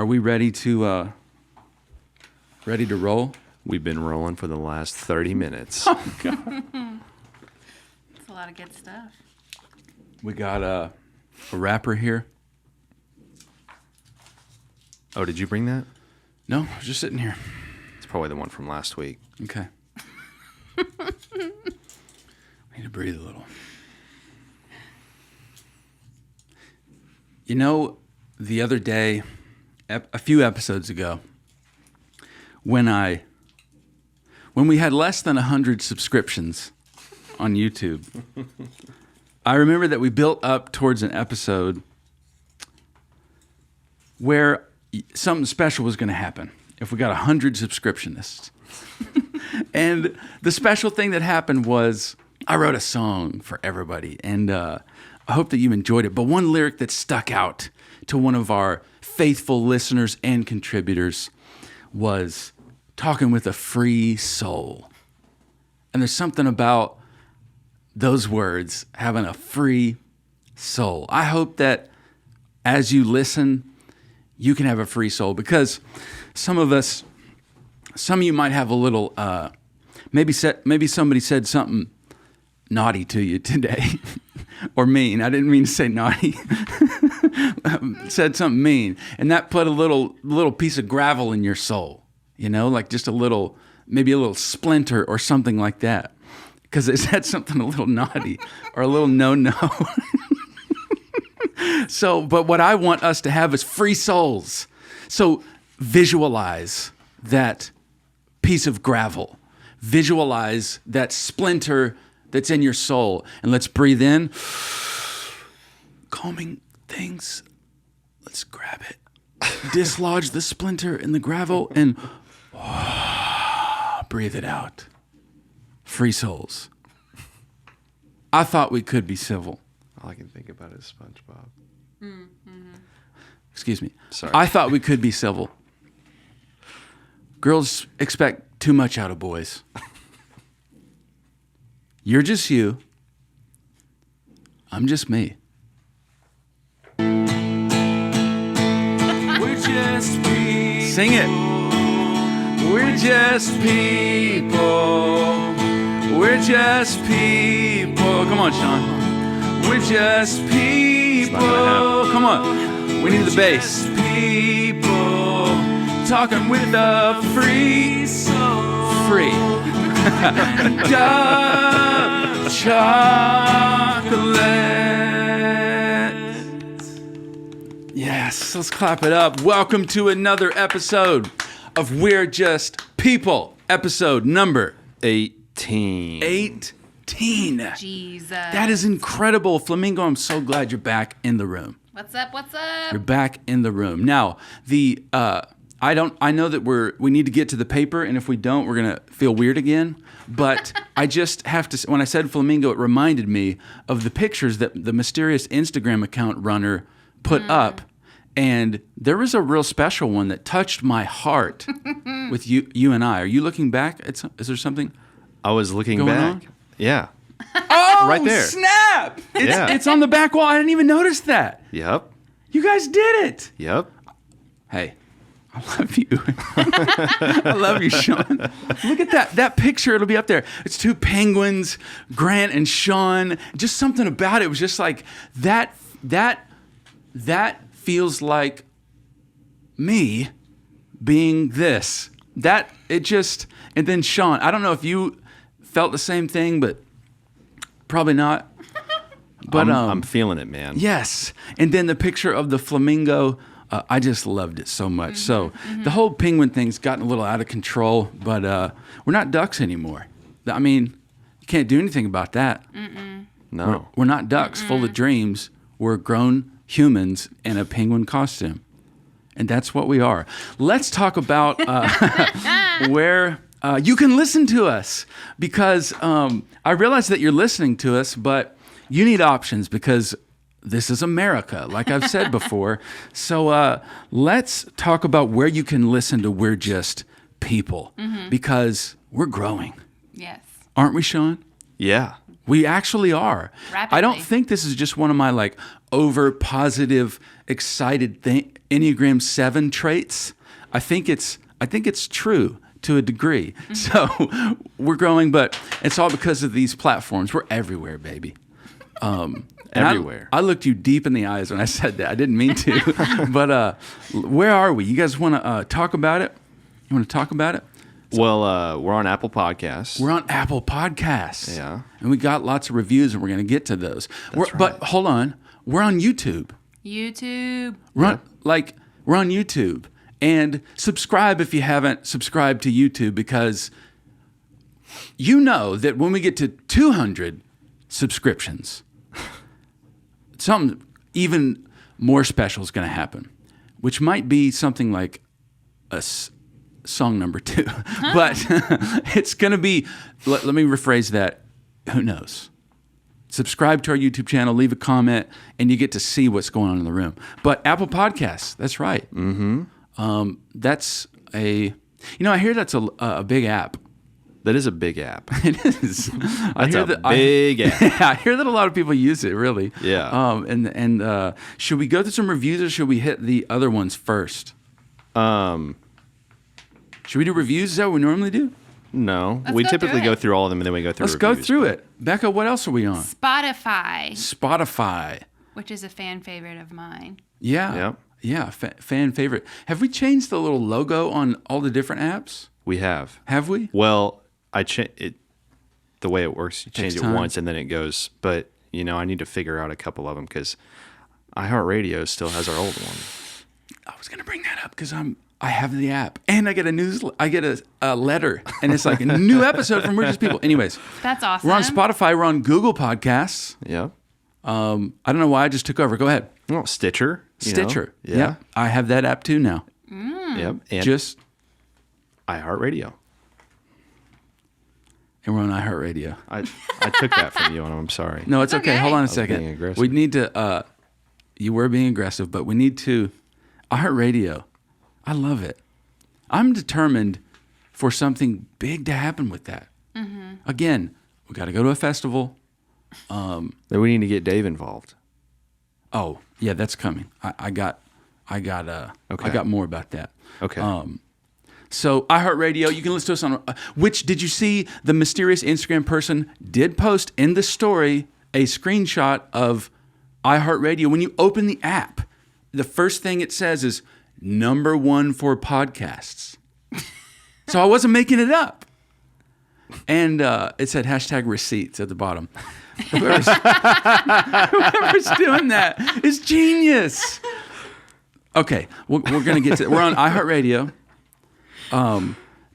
Are we ready to roll? We've been rolling for the last 30 minutes. Oh, God. It's a lot of good stuff. We got a wrapper here. Oh, did you bring that? No, I was just sitting here. It's probably the one from last week. Okay. Need to breathe a little. You know, the other day, a few episodes ago, when we had less than 100 subscriptions on YouTube, I remember that we built up towards an episode where something special was going to happen if we got 100 subscriptionists. And the special thing that happened was I wrote a song for everybody, and I hope that you enjoyed it. But one lyric that stuck out to one of our faithful listeners and contributors was talking with a free soul. And there's something about those words, having a free soul. I hope that as you listen, you can have a free soul, because some of you might have a little, maybe somebody said something naughty to you today, or mean. I didn't mean to say naughty. Said something mean, and that put a little piece of gravel in your soul, like just maybe a little splinter or something like that, because it said something a little naughty or a little no. So, but what I want us to have is free souls. So visualize that piece of gravel. Visualize that splinter that's in your soul. And let's breathe in. Calming things. Let's grab it. Dislodge the splinter in the gravel and breathe it out. Free souls. I thought we could be civil. All I can think about is SpongeBob. Mm-hmm. Excuse me. Sorry. I thought we could be civil. Girls expect too much out of boys. You're just you. I'm just me. We're just people. Sing it. We're just people. We're just people. Come on, Sean. We're just people. Come on. We need the bass. People talking with a free soul. Free. Dark chocolate. Yes, let's clap it up. Welcome to another episode of We're Just People. Episode number 18. 18. Jesus. That is incredible. Flamingo, I'm so glad you're back in the room. What's up? What's up? You're back in the room. Now, I know that we need to get to the paper, and if we don't, we're going to feel weird again. But I just have to, when I said Flamingo, it reminded me of the pictures that the mysterious Instagram account runner put up. And there was a real special one that touched my heart with you and I. Are you looking back? Is there something I was looking going back. on? Yeah. Oh, right there. Snap! Yeah. It's on the back wall. I didn't even notice that. Yep. You guys did it. Yep. Hey, I love you. I love you, Sean. Look at that picture. It'll be up there. It's two penguins, Grant and Sean. Just something about it was just like that feels like me being this. And then Sean, I don't know if you felt the same thing, but probably not. But I'm feeling it, man. Yes. And then the picture of the flamingo, I just loved it so much. So the whole penguin thing's gotten a little out of control, but we're not ducks anymore. I mean, you can't do anything about that. No. We're not ducks full of dreams. We're grown humans in a penguin costume. And that's what we are. Let's talk about where you can listen to us, because I realize that you're listening to us, but you need options, because this is America, like I've said before. So let's talk about where you can listen to We're Just People, because we're growing. Yes. Aren't we, Sean? Yeah. We actually are. Rapidly. I don't think this is just one of my over positive, excited Enneagram 7 traits. I think it's true to a degree. So we're growing, but it's all because of these platforms. We're everywhere, baby. Everywhere. I looked you deep in the eyes when I said that. I didn't mean to. But where are we? You guys want to talk about it? You want to talk about it? Well, we're on Apple Podcasts. We're on Apple Podcasts. Yeah. And we got lots of reviews, and we're going to get to those. But hold on. We're on YouTube. YouTube. We're on YouTube. And subscribe if you haven't subscribed to YouTube, because you know that when we get to 200 subscriptions, something even more special is going to happen, which might be something like song number 2. But it's going to be, let me rephrase that. Who knows? Subscribe to our YouTube channel, leave a comment, and you get to see what's going on in the room. But Apple Podcasts, that's right. Mm-hmm. That's I hear that's a big app. That is a big app. It is. That's a big app. Yeah, I hear that a lot of people use it, really. Yeah. And should we go through some reviews, or should we hit the other ones first? Should we do reviews? Is that what we normally do? No. Let's We go typically through go it. through all of them, and then we go through Let's go reviews, through but- it. Becca, what else are we on? Spotify. Which is a fan favorite of mine. Yeah. Yep. Yeah, fan favorite. Have we changed the little logo on all the different apps? We have. Have we? Well, the way it works, you change Takes it time. once and then it goes. But I need to figure out a couple of them because iHeartRadio still has our old one. I was gonna bring that up because I have the app, and I get a letter, and it's like a new episode from We're Just People. Anyways, That's awesome. we're on Spotify. We're on Google Podcasts. Yep. I don't know why I just took over. Go ahead. Well, Stitcher. Stitcher. Yeah. Yep. I have that app too now. Yep. And Just iHeartRadio. and we're on iHeartRadio. I took that from you, and I'm sorry. No, it's okay. okay. Hold on a was second. being aggressive. We need to. You were being aggressive, but we need to. iHeartRadio. I love it. I'm determined for something big to happen with that. Mm-hmm. Again, we got to go to a festival. Then we need to get Dave involved. Oh, yeah, that's coming. I got more about that. Okay. So iHeartRadio, you can listen to us on. Which did you see? The mysterious Instagram person did post in the story a screenshot of iHeartRadio. When you open the app, the first thing it says is #1 for podcasts. So I wasn't making it up. And it said #receipts at the bottom. Whoever's doing that is genius. Okay, we're going to get to it. We're on iHeartRadio.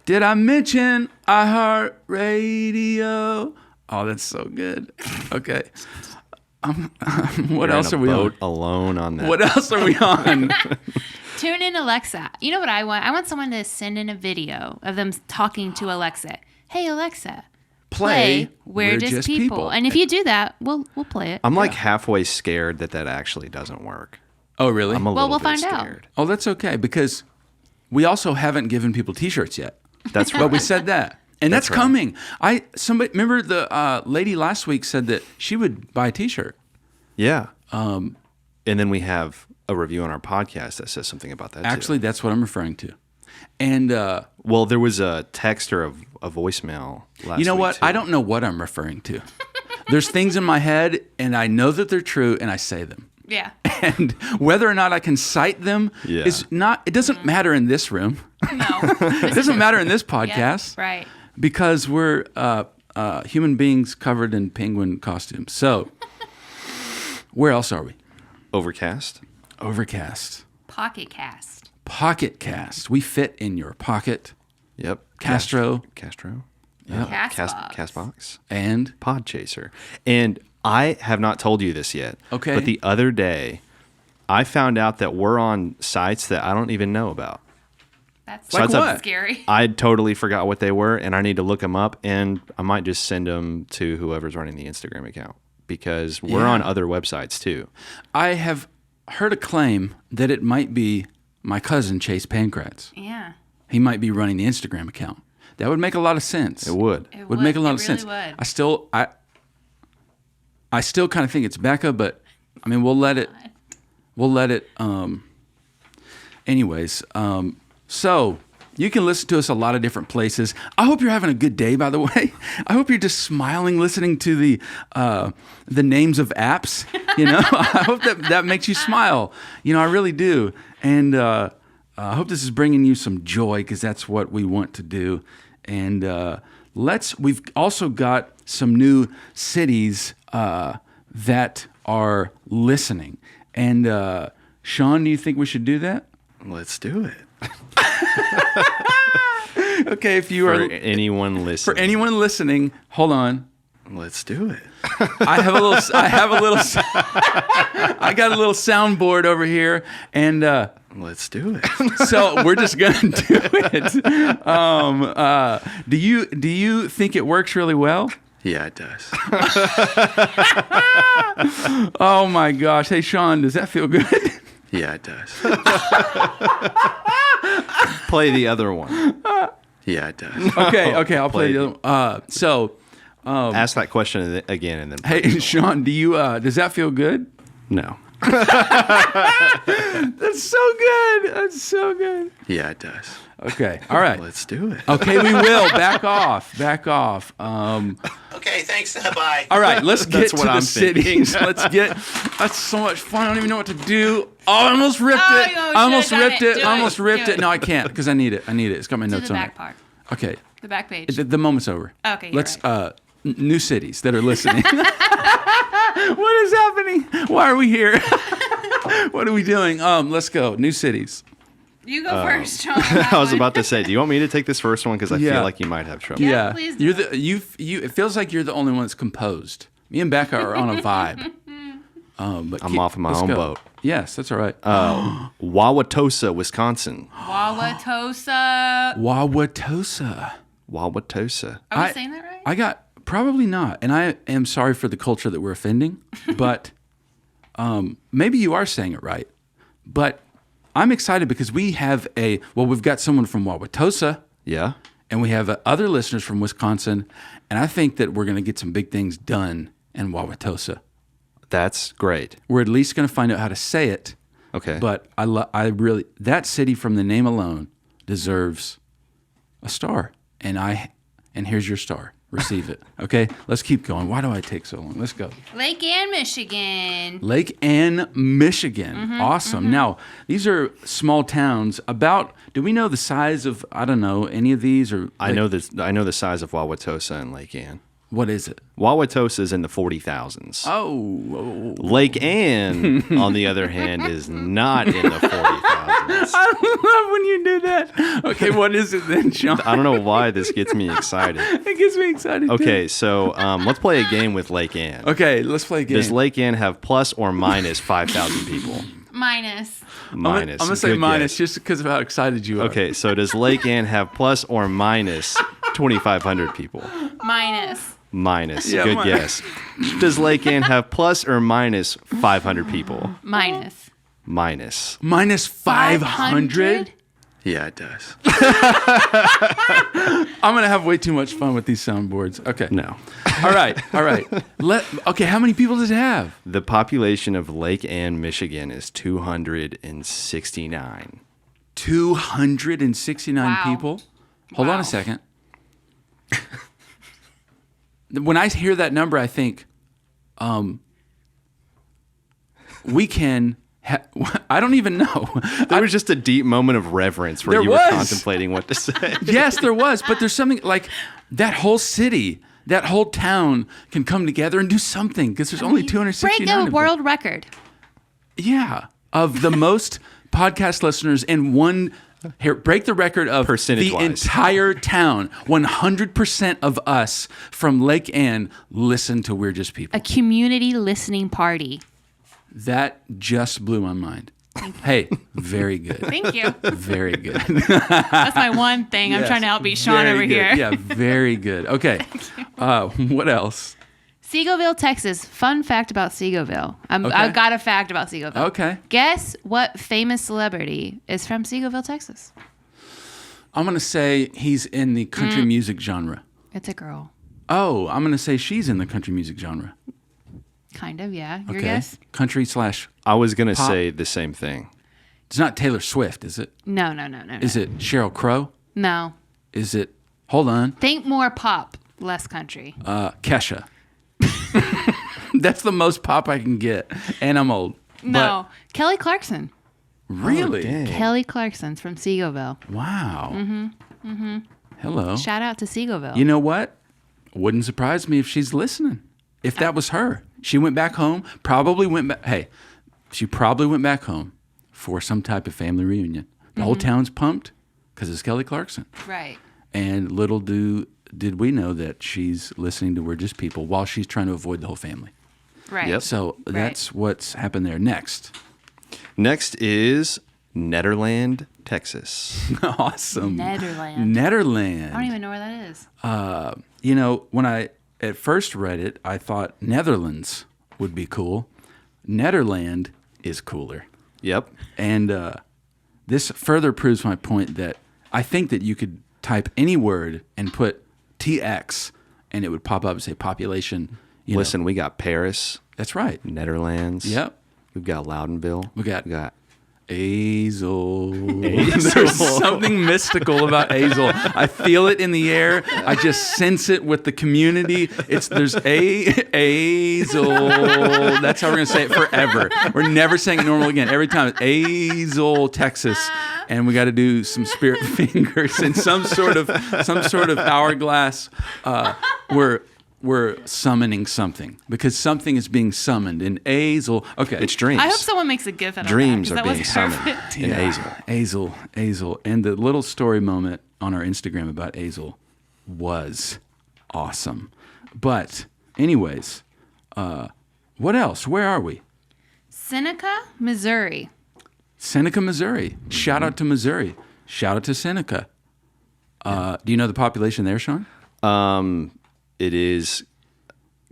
Did I mention iHeartRadio? Oh, that's so good. Okay. What else are we on? Alone on that. What else are we on? Tune in Alexa. You know what I want? I want someone to send in a video of them talking to Alexa. Hey, Alexa, Play We're Just People. And if you do that, we'll play it. I'm like halfway scared that actually doesn't work. Oh, really? I'm a Well, little we'll bit find out. scared. Oh, that's okay, because we also haven't given people T-shirts yet. That's right. But we said that. And that's That's right. coming. Somebody remember the lady last week said that she would buy a T-shirt. Yeah. And then we have a review on our podcast that says something about that too. Actually, that's what I'm referring to. And Well, there was a text or a voicemail last you know week, what? too. I don't know what I'm referring to. There's things in my head, and I know that they're true, and I say them. Yeah. And whether or not I can cite them Yeah. is not. It doesn't matter in this room. No. It doesn't matter in this Yeah, podcast. right. Because we're human beings covered in penguin costumes. So, where else are we? Overcast. Overcast. Pocket Cast. Pocket Cast. We fit in your pocket. Yep. Castro. Castro. Yep. Castbox. Castbox. And Podchaser. And I have not told you this yet. Okay. But the other day, I found out that we're on sites that I don't even know about. That's Like what? scary. I totally forgot what they were, and I need to look them up, and I might just send them to whoever's running the Instagram account because we're Yeah. on other websites too. I have heard a claim that it might be my cousin, Chase Pancratz. Yeah. He might be running the Instagram account. That would make a lot of sense. It would. It Would make a lot It of really sense. would. I still kind of think it's Becca, but I mean, we'll let it. Anyways, so you can listen to us a lot of different places. I hope you're having a good day, by the way. I hope you're just smiling listening to the names of apps. You know, I hope that makes you smile. You know, I really do. And I hope this is bringing you some joy, because that's what we want to do. And we've also got some new cities that are listening. And Sean, do you think we should do that? Let's do it. Okay, if you For are anyone listening. for anyone listening, hold on. Let's do it. I got a little soundboard over here, and Let's do it. so we're just gonna do it. Do you think it works really well? Yeah, it does. Oh my gosh! Hey, Sean, does that feel good? Yeah, it does. Play the other one. Yeah, it does. Okay, I'll play the other one. Ask that question again and then. Hey, Sean, does that feel good? No. That's so good. That's so good. Yeah, it does. Okay, all right. Let's do it. Okay, we will. Back off. Okay, thanks. Bye. All right, let's get That's to what the I'm cities. That's so much fun. I don't even know what to do. Oh, I almost ripped Oh, it. you I almost should've done ripped it. it. Do I almost it. ripped Do it. it. No, I can't, because I need it. It's got my To notes the on back it. part. Okay, The back page. the moment's over. Okay, you're Let's right. new cities that are listening. What is happening? Why are we here? What are we doing? Let's go. New cities. You go first, Sean. I was about to say, do you want me to take this first one? Because I Yeah. feel like you might have trouble. Yeah, please do. It feels like you're the only one that's composed. Me and Becca are on a vibe. But I'm off of my let's own go. boat. Yes, that's all right. Wauwatosa, Wisconsin. Wauwatosa. Wauwatosa. Wauwatosa. Are we saying that right? I got probably not, and I am sorry for the culture that we're offending, but maybe you are saying it right. But I'm excited because we've got someone from Wauwatosa, Yeah. and we have other listeners from Wisconsin, and I think that we're going to get some big things done in Wauwatosa. That's great. We're at least going to find out how to say it. Okay. But I really, that city from the name alone deserves a star, and here's your star. Receive it. Okay, let's keep going. Why do I take so long? Let's go. Lake Ann, Michigan. Lake Ann, Michigan. Awesome. Now, these are small towns. Do we know the size of, I don't know, any of these? Or I know the size of Wauwatosa and Lake Ann. What is it? Wauwatosa is in the 40,000s. Oh. Lake Ann, on the other hand, is not in the 40,000s. I love when you do that. Okay, what is it then, Sean? I don't know why this gets me excited. It gets me excited. Okay, so let's play a game with Lake Ann. Too. Okay, let's play a game. Does Lake Ann have plus or minus 5,000 people? Minus. Minus. I'm going to say Good minus guess. just because of how excited you are. Okay, so does Lake Ann have plus or minus 2,500 people? Minus. Minus. Yeah, Good minus. guess. Does Lake Ann have plus or minus 500 people? Minus. Minus. Minus 500? Yeah, it does. I'm going to have way too much fun with these soundboards. Okay. No. All right. Okay, how many people does it have? The population of Lake Ann, Michigan is 269. 269 Wow. people? Hold on Wow. a second. When I hear that number, I think we can... I don't even know. There was just a deep moment of reverence where There you were was. contemplating what to say. Yes, there was, but there's something like that whole city, that whole town can come together and do something because there's only 269 Break a of them. world record. Yeah, of the most podcast listeners in one. Here, break the record of the Percentage-wise. entire town. 100% of us from Lake Ann listen to We're Just People. A community listening party. That just blew my mind. Hey, very good. Thank you. Very good. That's my one thing. I'm Yes, trying to outbeat Sean very over good. here. Yeah, very good. Okay. What else? Seagoville, Texas. Fun fact about Seagoville. Okay. I've got a fact about Seagoville. Okay. Guess what famous celebrity is from Seagoville, Texas? I'm going to say he's in the country music genre. It's a girl. Oh, I'm going to say she's in the country music genre. Kind of, yeah. Your Okay. guess? Country slash. I was going to Pop. say the same thing. It's not Taylor Swift, is it? No. Is it Sheryl Crow? No. Is it? Hold on. Think more pop, less country. Kesha. That's the most pop I can get, and I'm old. No. Kelly Clarkson. But really? dang. Kelly Clarkson's from Seagoville. Wow. Hello. Shout out to Seagoville. You know what? Wouldn't surprise me if she's listening. If that was her, she went back home. Probably went back. Hey, she probably went back home for some type of family reunion. The whole town's pumped because it's Kelly Clarkson. Right. And little did we know that she's listening to We're Just People while she's trying to avoid the whole family. Right. Yep. So that's what's happened there. Next. Next is Nederland, Texas. Awesome. Netherlands. Netherlands. I don't even know where that is. When I at first read it, I thought Netherlands would be cool. Nederland is cooler. Yep. And this further proves my point that I think that you could type any word and put TX and it would pop up and say population. Listen, we got Paris, That's right. Netherlands. Yep. We've got Loudenville. We got Azel. There's something mystical about Azel. I feel it in the air. I just sense it with the community. There's Azel. That's how we're gonna say it forever. We're never saying it normal again. Every time it's Azel, Texas, and we got to do some spirit fingers and some sort of hourglass. We're summoning something because something is being summoned in Azel. Okay, It's dreams. I hope someone makes a gif out of Dreams that. are 'cause being that was summoned perfect. in Azel. Azel. And the little story moment on our Instagram about Azel was awesome. But anyways, what else? Where are we? Seneca, Missouri. Seneca, Missouri. Shout out to Missouri. Shout out to Seneca. Do you know the population there, Sean? It is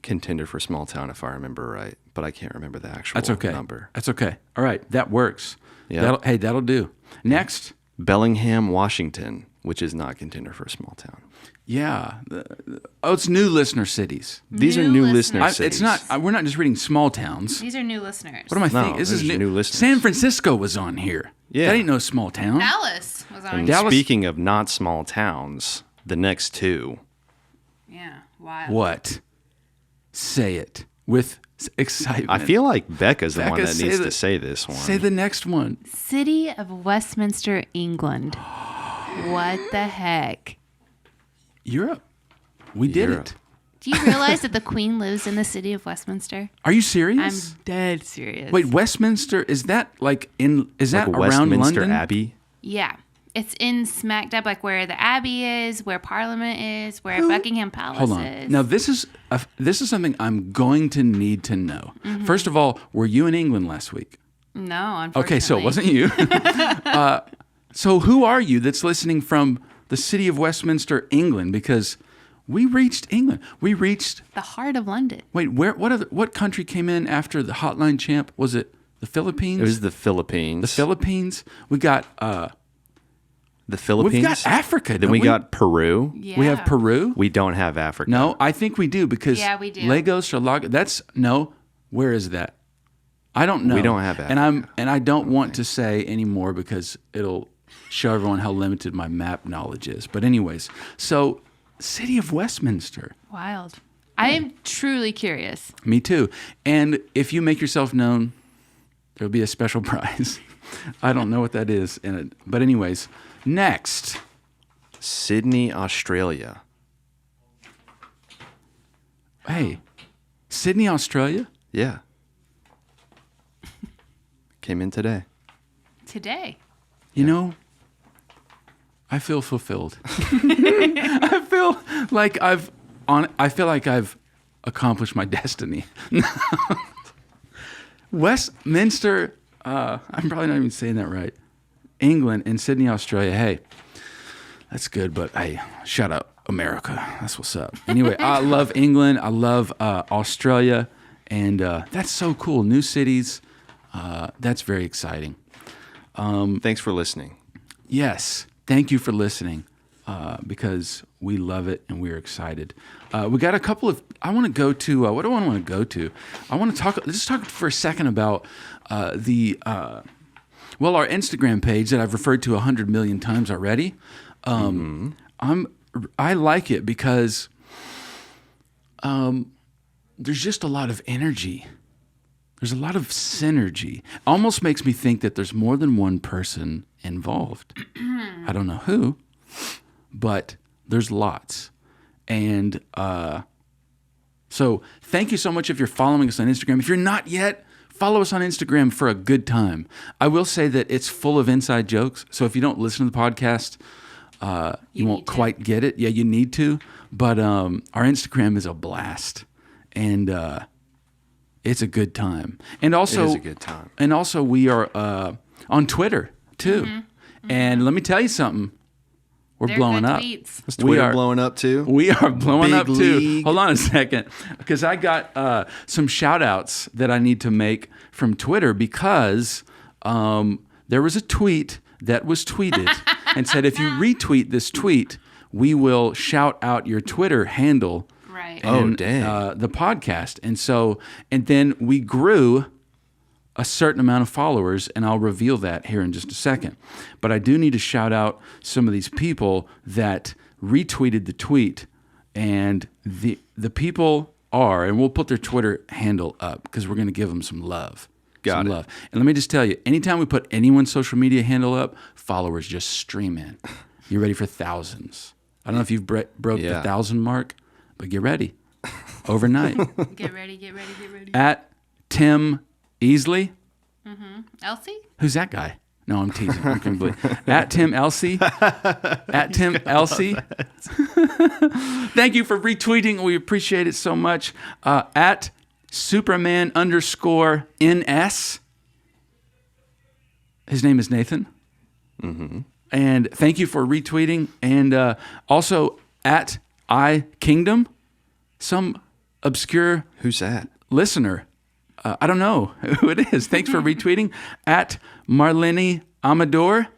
contender for small town, if I remember right, but I can't remember the actual That's okay. number. That's okay. All right, that works. Yeah. That'll do. Next. Bellingham, Washington, which is not contender for a small town. Yeah. It's new listener cities. These are New new listeners. listener It's cities. not. We're not just reading small towns. These are new listeners. What am I No, thinking? This is these are new listeners. San Francisco was on here. Yeah. That ain't no small town. Dallas was on. And Dallas- speaking of not small towns, the next two. Yeah. Wild. What? Say it with excitement. I feel like Becca's the one Becca, that say needs the- to say this one. Say the next one. City of Westminster, England. What the heck? Europe. We did Europe. it. Do you realize that the Queen lives in the city of Westminster? Are you I'm serious? dead serious. Wait, Westminster, is that like in is that like around Westminster London? Abbey. Yeah. It's in smack dab, like where the Abbey is, where Parliament is, where Buckingham Palace Hold on. is. Now this is something I'm going to need to know. First of all, were you in England last week? No, unfortunately. Okay, so it wasn't you. So who are you that's listening from the city of Westminster, England? Because we reached England. We reached. the heart of London. Wait, what country came in after the hotline champ? Was it the Philippines? It was the Philippines. the Philippines. We got. The Philippines. We've got Africa. Then don't we got Peru. Yeah. We have Peru. We don't have Africa. No, I think we do because Yeah, we do. Lagos, Shalaga. That's no. Where is that? I don't know. We don't have and I don't want to say anymore because it'll show everyone how limited my map knowledge is. But anyways, so city of Westminster. Wild. I am truly curious. Me too. And if you make yourself known, there'll be a special prize. I don't know what that is in it. But anyways, next. Sydney, Australia. Hey, Sydney, Australia? Yeah. Came in today. Today. You know, I feel fulfilled. I feel like I've accomplished my destiny. Westminster, I'm probably not even saying that right. England and Sydney, Australia. Hey, that's good, but hey, shout out America. That's what's up. Anyway, I love England. I love Australia, and that's so cool. New cities. That's very exciting. Thanks for listening. Yes. Thank you for listening. because we love it and we're excited. We got a couple of. I want to go to. What do I want to go to? I want to talk. Let's talk for a second about our Instagram page that I've referred to 100 million times already. I like it because there's just a lot of energy. There's a lot of synergy. Almost makes me think that there's more than one person involved. I don't know who, but there's lots. And so thank you so much if you're following us on Instagram. If you're not yet, follow us on Instagram for a good time. I will say that it's full of inside jokes. So if you don't listen to the podcast, you won't quite get it. Yeah, you need to. But our Instagram is a blast. And it's a good time. And also, it is a good time. And also we are on Twitter, too. And let me tell you something. They're blowing up. Is Twitter blowing up too? We are blowing Big up too. league. Hold on a second, because I got some shout outs that I need to make from Twitter because there was a tweet that was tweeted and said, if you retweet this tweet, we will shout out your Twitter handle. Right. And, dang. the podcast. And then we grew a certain amount of followers, and I'll reveal that here in just a second. But I do need to shout out some of these people that retweeted the tweet, and the people are, and we'll put their Twitter handle up because we're going to give them some love. Got it. Love. And let me just tell you, anytime we put anyone's social media handle up, followers just stream in. You're ready for thousands. I don't know if you've broke the 1,000 mark, but get ready. Overnight. Get ready. At Tim Easley. Elsie? Who's that guy? No, I'm teasing. I'm completely. At Tim Elsie. At Tim Elsie. Thank you for retweeting. We appreciate it so much. At Superman_NS. His name is Nathan. And thank you for retweeting. And also at iKingdom, some obscure Who's that? listener. I don't know who it is. Thanks for retweeting. At Marlene Amador,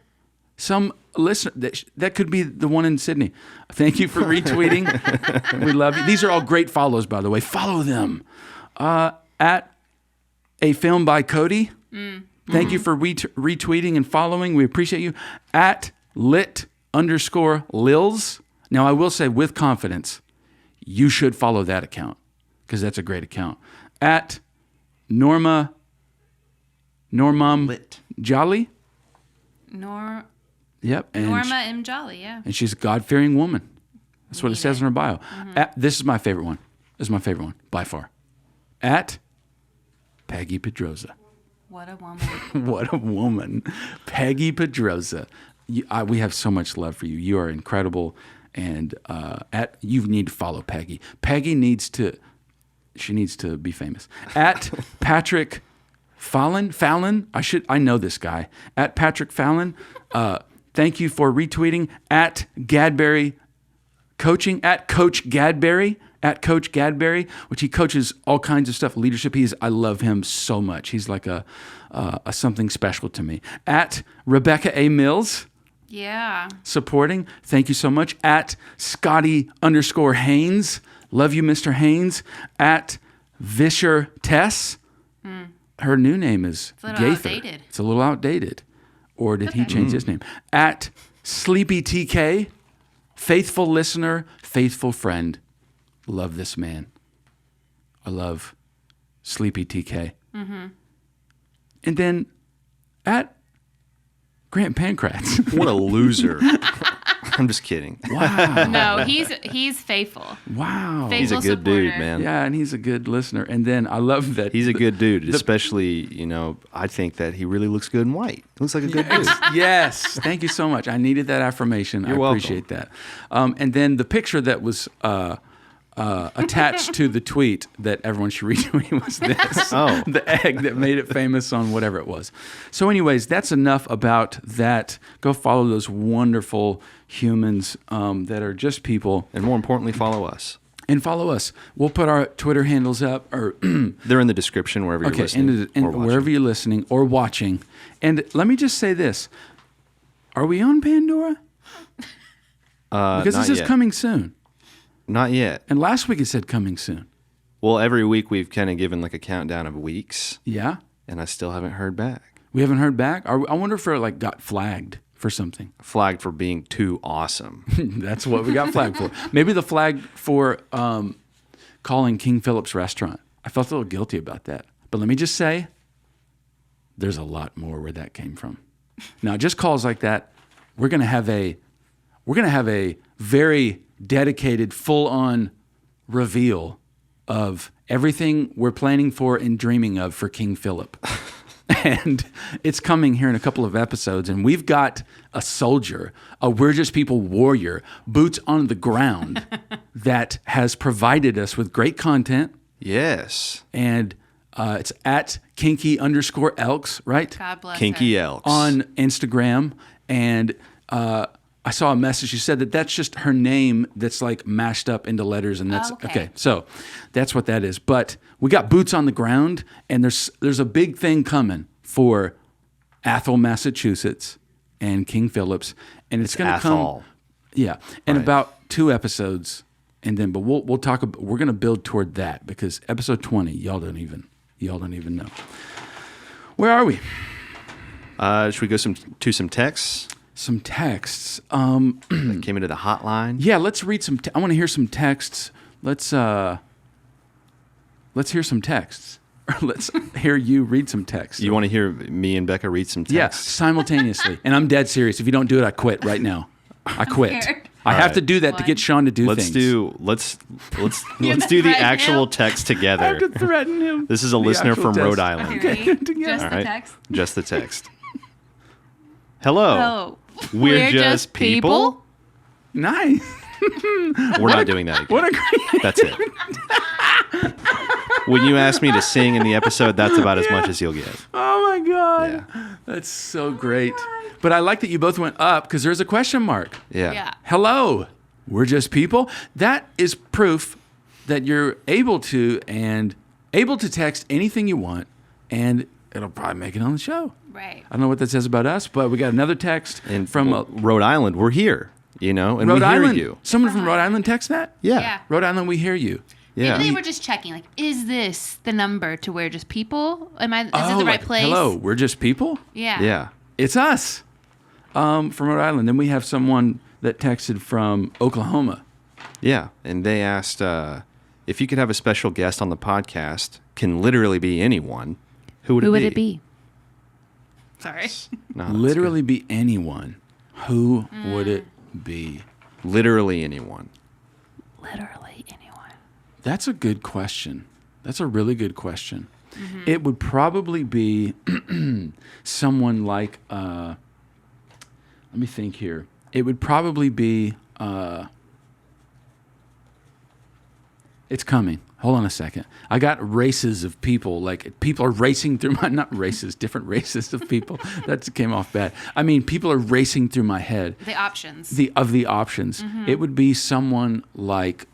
some listener. That could be the one in Sydney. Thank you for retweeting. We love you. These are all great follows, by the way. Follow them. At A Film by Cody. Thank you for retweeting and following. We appreciate you. At lit_Lils. Now, I will say with confidence, you should follow that account because that's a great account. At Normam Lit. Jolly. Yep. And Norma M. Jolly, yeah. and she's a God-fearing woman. That's what it says in her bio. This is my favorite one. This is my favorite one by far. At Peggy Pedroza. What a woman. What a woman. Peggy Pedroza. We have so much love for you. You are incredible. And you need to follow Peggy. Peggy needs to be famous. At Patrick Fallon. I know this guy. At Patrick Fallon. Thank you for retweeting. At Gadberry Coaching. At Coach Gadberry. At Coach Gadberry, which he coaches all kinds of stuff, leadership. I love him so much. He's like a something special to me. At Rebecca A. Mills. Yeah. Supporting. Thank you so much. At Scotty_Haynes. Love you, Mr. Haynes. At Vischer Tess. Her new name is Gaither. Outdated. It's a little outdated. Or did he change his name? At Sleepy TK. Faithful listener, faithful friend. Love this man. I love Sleepy TK. And then at Grant Pancratz. What a loser. I'm just kidding. Wow. No, he's faithful. Wow. He's a Faithful good dude, supporter. man. Yeah, and he's a good listener. And then I love that. He's a good dude, especially, I think that he really looks good in white. Looks like a good dude. Yes. Thank you so much. I needed that affirmation. You're I appreciate that. And then the picture that was attached to the tweet that everyone should retweet was this. Oh. The egg that made it famous on whatever it was. So anyways, that's enough about that. Go follow those wonderful humans that are just people. And more importantly, follow us. And follow us. We'll put our Twitter handles up. Or They're in the description wherever you're listening. and or watching. wherever you're listening or watching. And let me just say this. Are we on Pandora? Because it not says yet. coming soon. Not yet. And last week it said coming soon. Well, every week we've kind of given like a countdown of weeks, Yeah? and I still haven't heard back. We haven't heard back? I wonder if it like got flagged for something. Flagged for being too awesome. That's what we got flagged for. Maybe the flag for calling King Philip's restaurant. I felt a little guilty about that. But let me just say, there's a lot more where that came from. Now, just calls like that, we're gonna have a very dedicated, full-on reveal of everything we're planning for and dreaming of for King Philip. And it's coming here in a couple of episodes. And we've got a soldier, a We're Just People warrior, boots on the ground, that has provided us with great content. Yes. And it's at kinky_elks, right? God bless Kinky her. Elks. On Instagram. And I saw a message. She said that that's just her name that's like mashed up into letters, and that's okay. So that's what that is. But we got boots on the ground, and there's a big thing coming for Athol, Massachusetts, and King Philip's, and it's going to Athol. come. Yeah, in Right. about 2 episodes, and then we'll talk. We're going to build toward that because episode 20, y'all don't even know. Where are we? Should we go to some texts Some texts. that came into the hotline? Yeah, let's read some. I want to hear some texts. Let's hear some texts. Let's hear you read some texts. You want to hear me and Becca read some texts? Yeah, simultaneously. And I'm dead serious. If you don't do it, I quit right now. I quit. scared. I have right. to do that to get Sean to do Let's things. let's You let's do the threaten actual him? text I have together. to threaten him. This is a The listener actual from text. Rhode Island. Okay, ready? Together. Just All the right, text. just the text. Hello. Oh, We're just people? Nice. We're not doing that again. What a great. That's it. When you ask me to sing in the episode, that's about as much as you'll get. Oh my God. Yeah. That's so great. But I like that you both went up because there's a question mark. Yeah. yeah. Hello, we're just people. That is proof that you're able to text anything you want, and it'll probably make it on the show. Right. I don't know what that says about us, but we got another text And from Rhode Island, we're here, and Rhode we hear Island. you. Someone from Rhode Island text that? Yeah. Yeah. Rhode Island, we hear you. Yeah. Maybe they were just checking, like, is this the number to where just people? Is it the right like, place? Hello, we're just people. Yeah. Yeah. It's us from Rhode Island. Then we have someone that texted from Oklahoma. Yeah. And they asked if you could have a special guest on the podcast, can literally be anyone, who would Who it be? would it be? Sorry. No, that's Literally be anyone. Who would it be? good. Literally anyone. Literally anyone. That's a good question. That's a really good question. It would probably be someone like, let me think here. It would probably be, it's coming. Hold on a second. I got races of people. Like people are racing through my, not races, different races of people. That came off bad. I mean, people are racing through my head. The options. The options. It would be someone like,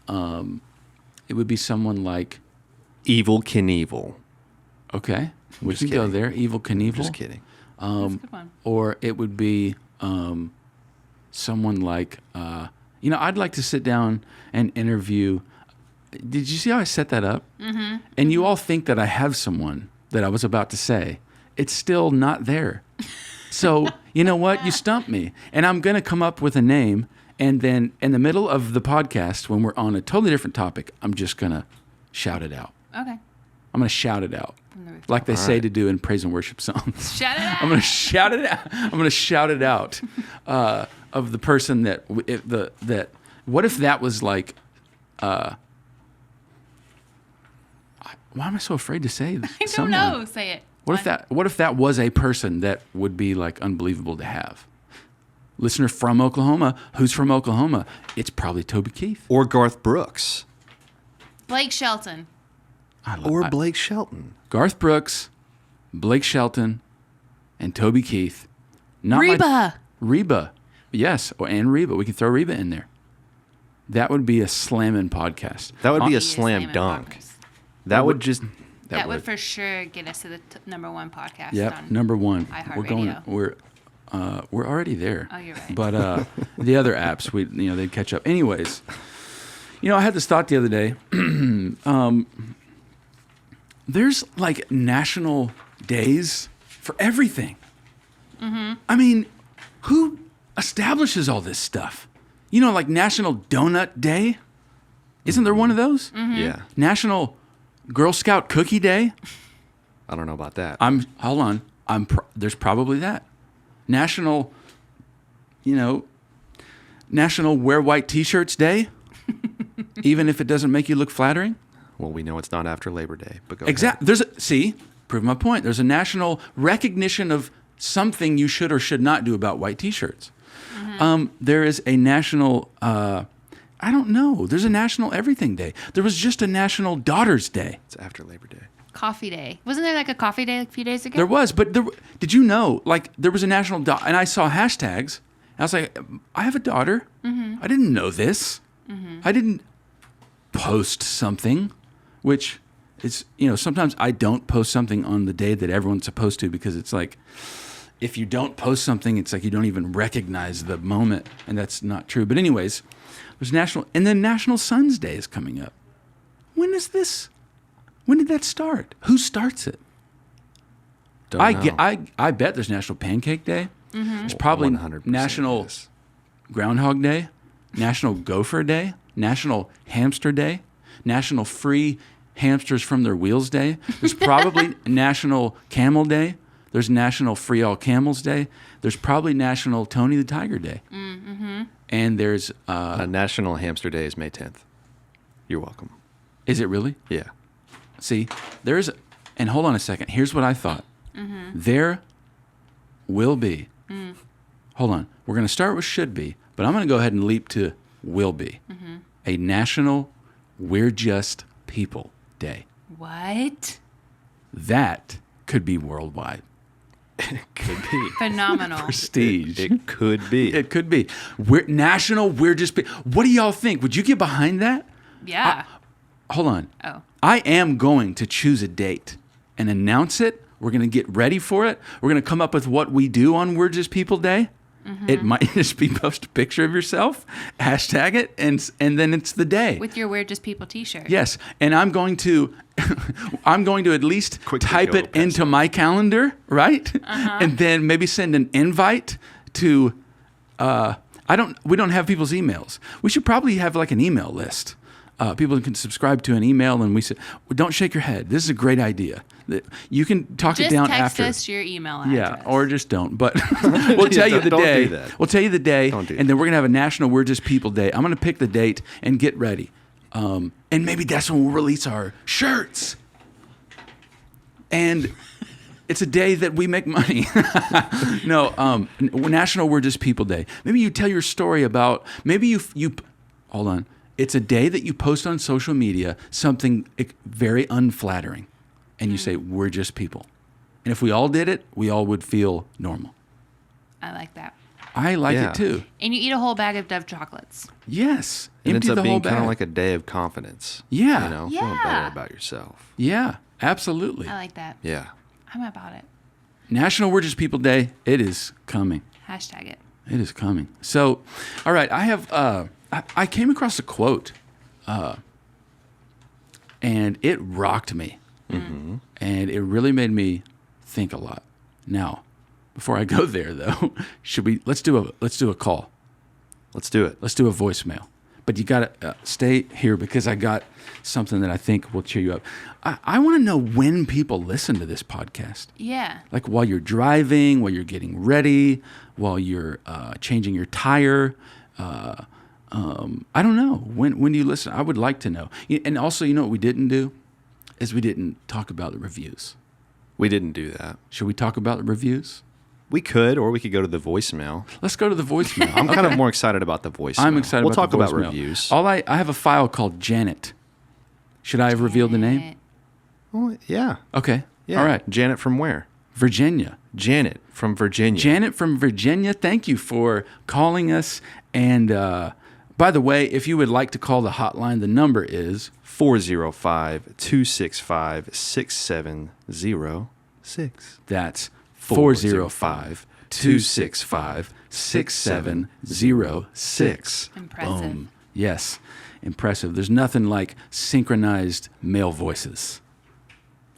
Evil Knievel. okay, we Just can go kidding. there. Evil Knievel. Just kidding. That's a good one. Or it would be someone like, I'd like to sit down and interview. Did you see how I set that up? Mm-hmm. And you all think that I have someone that I was about to say. It's still not there. So, you know what? You stumped me. And I'm going to come up with a name. And then in the middle of the podcast, when we're on a totally different topic, I'm just going to shout it out. Okay. I'm going to shout it out. From the roof. Like they say to do in praise and worship songs. Shout it out. I'm going to shout it out. I'm going to shout it out of the person that what if that was like why am I so afraid to say I don't someone? know. Say it. What if that was a person that would be like unbelievable to have? Listener from Oklahoma. Who's from Oklahoma? It's probably Toby Keith. Or Garth Brooks. Blake Shelton. Or Blake Shelton. Garth Brooks, Blake Shelton, and Toby Keith. Not Reba. Reba. Yes, and Reba. We can throw Reba in there. That would be a slamming podcast. That would be a Yes, slam Slam dunk. Podcast. That would just... That would for sure get us to the number one podcast. Yep, on number one. iHeartRadio. We're going. We're We're already there. Oh, you're right. But the other apps, they'd catch up. Anyways, I had this thought the other day. There's like national days for everything. Mm-hmm. I mean, who establishes all this stuff? Like National Donut Day. Isn't there one of those? Mm-hmm. Yeah. National Girl Scout Cookie Day. I don't know about that. Hold on. There's probably that. National Wear White T-Shirts Day. Even if it doesn't make you look flattering. Well, we know it's not after Labor Day, but go Exactly. Prove my point. There's a national recognition of something you should or should not do about white T-shirts. Mm-hmm. There is a national, I don't know. There's a national everything day. There was just a national Daughters Day. It's after Labor Day. Coffee Day. Wasn't there like a coffee day a few days ago? There was, but did you know, like, there was a national, and I saw hashtags. I was like, I have a daughter. Mm-hmm. I didn't know this. Mm-hmm. I didn't post something, which is, sometimes I don't post something on the day that everyone's supposed to, because it's like, if you don't post something, it's like you don't even recognize the moment, and that's not true. But anyways, there's and then National Sons Day is coming up. When is this? When did that start? Who starts it? Don't know. I bet there's National Pancake Day. Mm-hmm. There's probably 100% National yes. Groundhog Day, National Gopher Day, National Hamster Day, National Free Hamsters from Their Wheels Day. There's probably National Camel Day. There's National Free All Camels Day. There's probably National Tony the Tiger Day. Mm-hmm. And there's... National Hamster Day is May 10th. You're welcome. Is it really? Yeah. See, and hold on a second. Here's what I thought. Mm-hmm. There will be... Hold on. We're going to start with should be, but I'm going to go ahead and leap to will be. Mm-hmm. A National We're Just People Day. What? That could be worldwide. It could be. Phenomenal. Prestige. It could be. It could be. We're just... What do y'all think? Would you get behind that? Yeah. Hold on. Oh. I am going to choose a date and announce it. We're going to get ready for it. We're going to come up with what we do on We're Just People Day. Mm-hmm. It might just be post a picture of yourself, hashtag it, and then it's the day. With your We're Just People t-shirt. Yes. And I'm going to at least type it into my calendar, right? Uh-huh. And then maybe send an invite to we don't have people's emails. We should probably have like an email list. People can subscribe to an email, and we say, don't shake your head. This is a great idea. You can talk it down after. Just text us your email address. Yeah, or just don't. But we'll tell you the day. Do that. We'll tell you the day, Don't do and then we're going to have a National We're Just People Day. I'm going to pick the date and get ready. And maybe that's when we'll release our shirts. And it's a day that we make money. No, National We're Just People Day. Maybe you tell your story about, maybe you hold on. It's a day that you post on social media something very unflattering, and you say, we're just people. And if we all did it, we all would feel normal. I like that. I like it too. And you eat a whole bag of Dove chocolates. Yes. It ends Empty up the being whole bag. kind of like a day of confidence. Yeah. Feeling Yeah. better about yourself. Yeah, absolutely. I like that. Yeah. I'm about it. National We're Just People Day, it is coming. Hashtag it. It is coming. So, all right, I have... I came across a quote, and it rocked me, and it really made me think a lot. Now, before I go there, though, let's do a call. Let's do it. Let's do a voicemail. But you got to stay here because I got something that I think will cheer you up. I want to know when people listen to this podcast. Yeah. Like while you're driving, while you're getting ready, while you're changing your tire. I don't know. When do you listen? I would like to know. And also, what we didn't do is we didn't talk about the reviews. We didn't do that. Should we talk about the reviews? We could, or we could go to the voicemail. Let's go to the voicemail. I'm kind of more excited about the voicemail. I'm excited We'll about talk the about voicemail. reviews. I have a file called Janet. Should I have revealed the name? Oh, yeah. Okay. Yeah. All right. Janet from where? Virginia. Janet from Virginia. Janet from Virginia, thank you for calling us. And by the way, if you would like to call the hotline, the number is 405-265-6706. That's 405 265-6706. Impressive. Boom. Yes, impressive. There's nothing like synchronized male voices.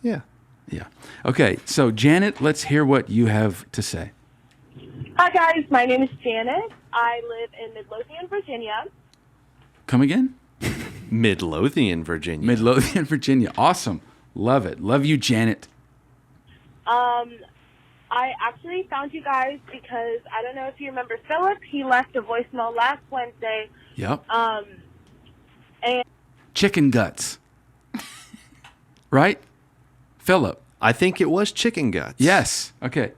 Yeah. Yeah. Okay, so Janet, let's hear what you have to say. Hi, guys. My name is Janet. I live in Midlothian, Virginia. Come again? Midlothian, Virginia. Midlothian, Virginia. Awesome. Love it. Love you, Janet. I actually found you guys because I don't know if you remember Philip. He left a voicemail last Wednesday. Yep. And Chicken guts. Right? Philip. I think it was chicken guts. Yes. Okay.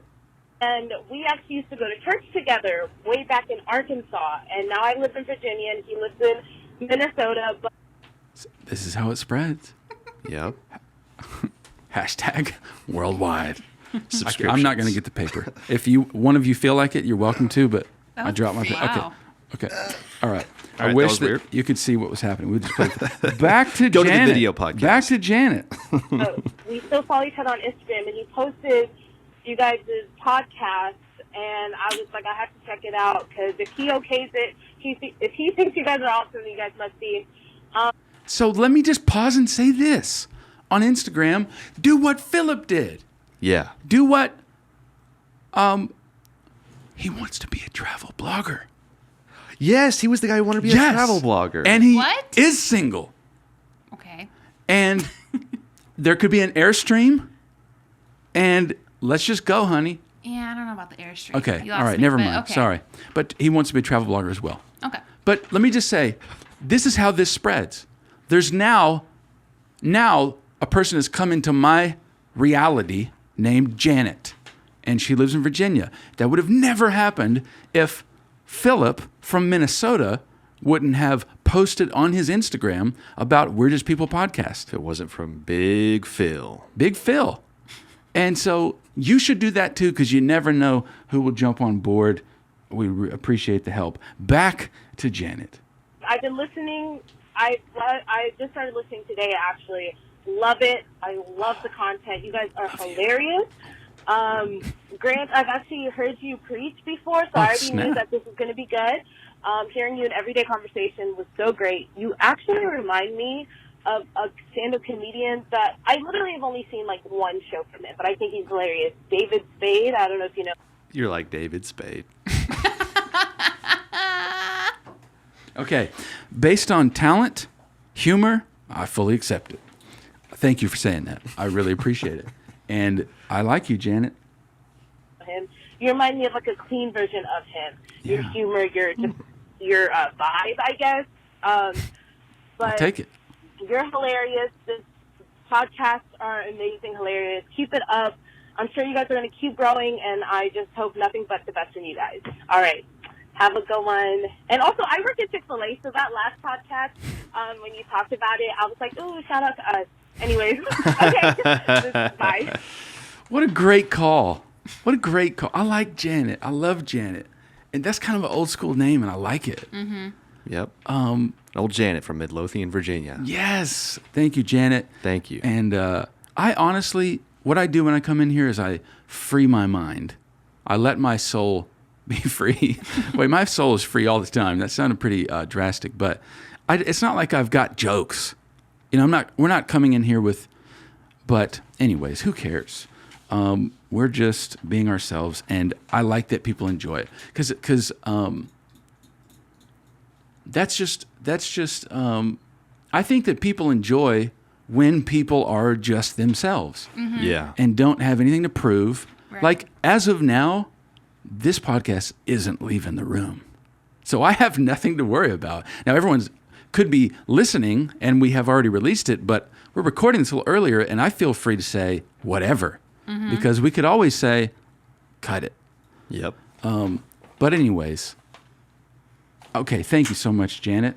we actually used to go to church together way back in Arkansas. And now I live in Virginia, and he lives in Minnesota. But This is how it spreads. Yep. Hashtag worldwide. Subscriptions. I'm not going to get the paper. If one of you feel like it, you're welcome to, but I dropped my paper. Wow. Okay. All right. All I right, wish that was that weird. you could see what was happening. We just played back to Go to the Janet. video podcast. Back to Janet. we still follow each other on Instagram, and he posted you guys' podcast, and I was like, I have to check it out, because if he okays it, if he thinks you guys are awesome, you guys must be. So let me just pause and say this. On Instagram, do what Philip did. Yeah. Do what he wants to be a travel blogger. Yes, he was the guy who wanted to be a travel blogger. And he What? is single. Okay. And there could be an Airstream. And let's just go, honey. Yeah, I don't know about the Airstream. Okay. You All lost right. me, Never but mind. okay. Sorry. But he wants to be a travel blogger as well. Okay. But let me just say, this is how this spreads. There's now a person has come into my reality named Janet, and she lives in Virginia. That would have never happened if Philip from Minnesota wouldn't have posted on his Instagram about Weirdest People podcast. if it wasn't from Big Phil. Big Phil. And so you should do that too, because you never know who will jump on board. We appreciate the help. Back to Janet. I've been listening. I just started listening today, actually. Love it. I love the content. You guys are hilarious. Grant, I've actually heard you preach before, so I already knew that this was going to be good. Hearing you in everyday conversation was so great. You actually remind me of a stand-up comedian that I literally have only seen like one show from him, but I think he's hilarious. David Spade. I don't know if you know. You're like David Spade. Okay. Based on talent, humor, I fully accept it. Thank you for saying that. I really appreciate it. And I like you, Janet. Him. You remind me of like a clean version of him. Your Yeah. humor, your vibe, I guess. But I'll take it. you're hilarious. The podcasts are amazing, hilarious. Keep it up. I'm sure you guys are going to keep growing, and I just hope nothing but the best from you guys. All right. Have a good one. And also, I work at Chick-fil-A, so that last podcast, when you talked about it, I was like, ooh, shout out to us. Anyways, okay. Bye. What a great call. What a great call. I like Janet. I love Janet. And that's kind of an old school name, and I like it. Yep. Old Janet from Midlothian, Virginia. Yes. Thank you, Janet. Thank you. And I honestly, what I do when I come in here is I free my mind. I let my soul be free. Wait, my soul is free all the time. That sounded pretty drastic, but it's not like I've got jokes. You know, we're not coming in here with, but anyways, who cares? We're just being ourselves, and I like that people enjoy it because that's just I think that people enjoy when people are just themselves Yeah. and don't have anything to prove. Right. Like as of now, this podcast isn't leaving the room. So I have nothing to worry about. Now everyone's could be listening and we have already released it, but we're recording this a little earlier and I feel free to say whatever because we could always say, cut it. Yep. But anyways, okay, thank you so much, Janet.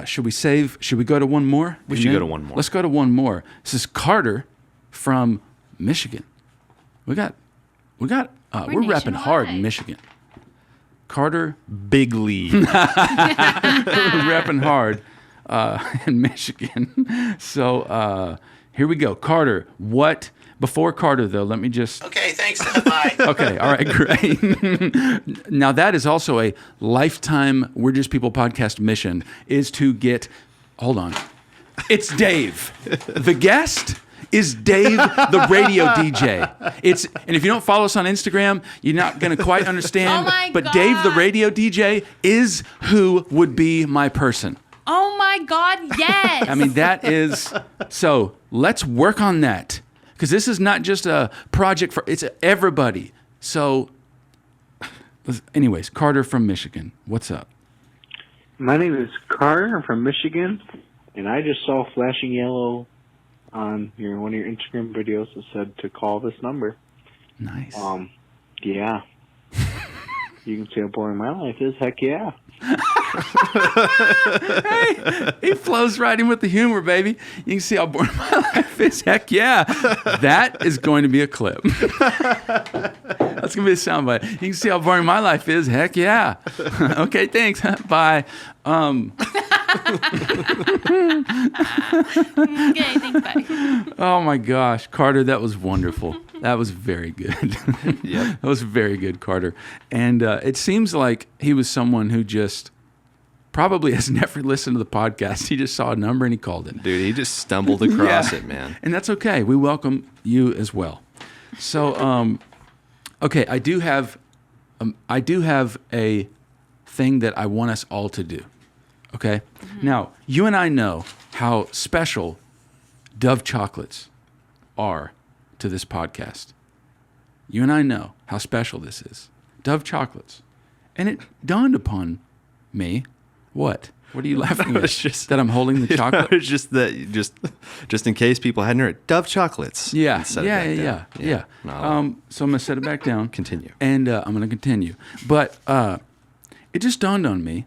Should we go to one more? We should go to one more. Let's go to one more. This is Carter from Michigan. We're repping nationwide. hard in Michigan. Carter, big league. We're repping hard in Michigan. So here we go. Carter, Before Carter, though, let me just... Okay, thanks. Bye. Okay, all right, great. Now, that is also a lifetime We're Just People podcast mission, is to get... Hold on. It's Dave. The guest is Dave, the radio DJ. And if you don't follow us on Instagram, you're not going to quite understand. Oh my but God. Dave, the radio DJ, is who would be my person. Oh my God, yes. I mean, that is... So, let's work on that. Because this is not just a project for... It's everybody. So, anyways, Carter from Michigan. What's up? My name is Carter. I'm from Michigan, and I just saw flashing yellow on one of your Instagram videos that said to call this number. Nice. Yeah. You can see how boring my life is. Heck yeah. Hey, he flows right in with the humor, baby. You can see how boring my life is. Heck yeah. That is going to be a clip. That's going to be a soundbite. You can see how boring my life is. Heck yeah. Okay, thanks. Bye. Okay, thanks, bye. Oh my gosh, Carter, that was wonderful. That was very good. Yep. That was very good, Carter. And it seems like he was someone who just probably has never listened to the podcast. He just saw a number and he called it. Dude, he just stumbled across Yeah. it, man. And that's okay. We welcome you as well. So, okay, I do have a thing that I want us all to do. Okay? Now, you and I know how special Dove chocolates are to this podcast. You and I know how special this is. Dove chocolates. And it dawned upon me, what? What are you laughing at? It's just that I'm holding the chocolate? It's just that, just in case people hadn't heard, Dove chocolates. Yeah, And set it back down. yeah. So I'm going to set it back down. Continue. And I'm going to continue. But it just dawned on me,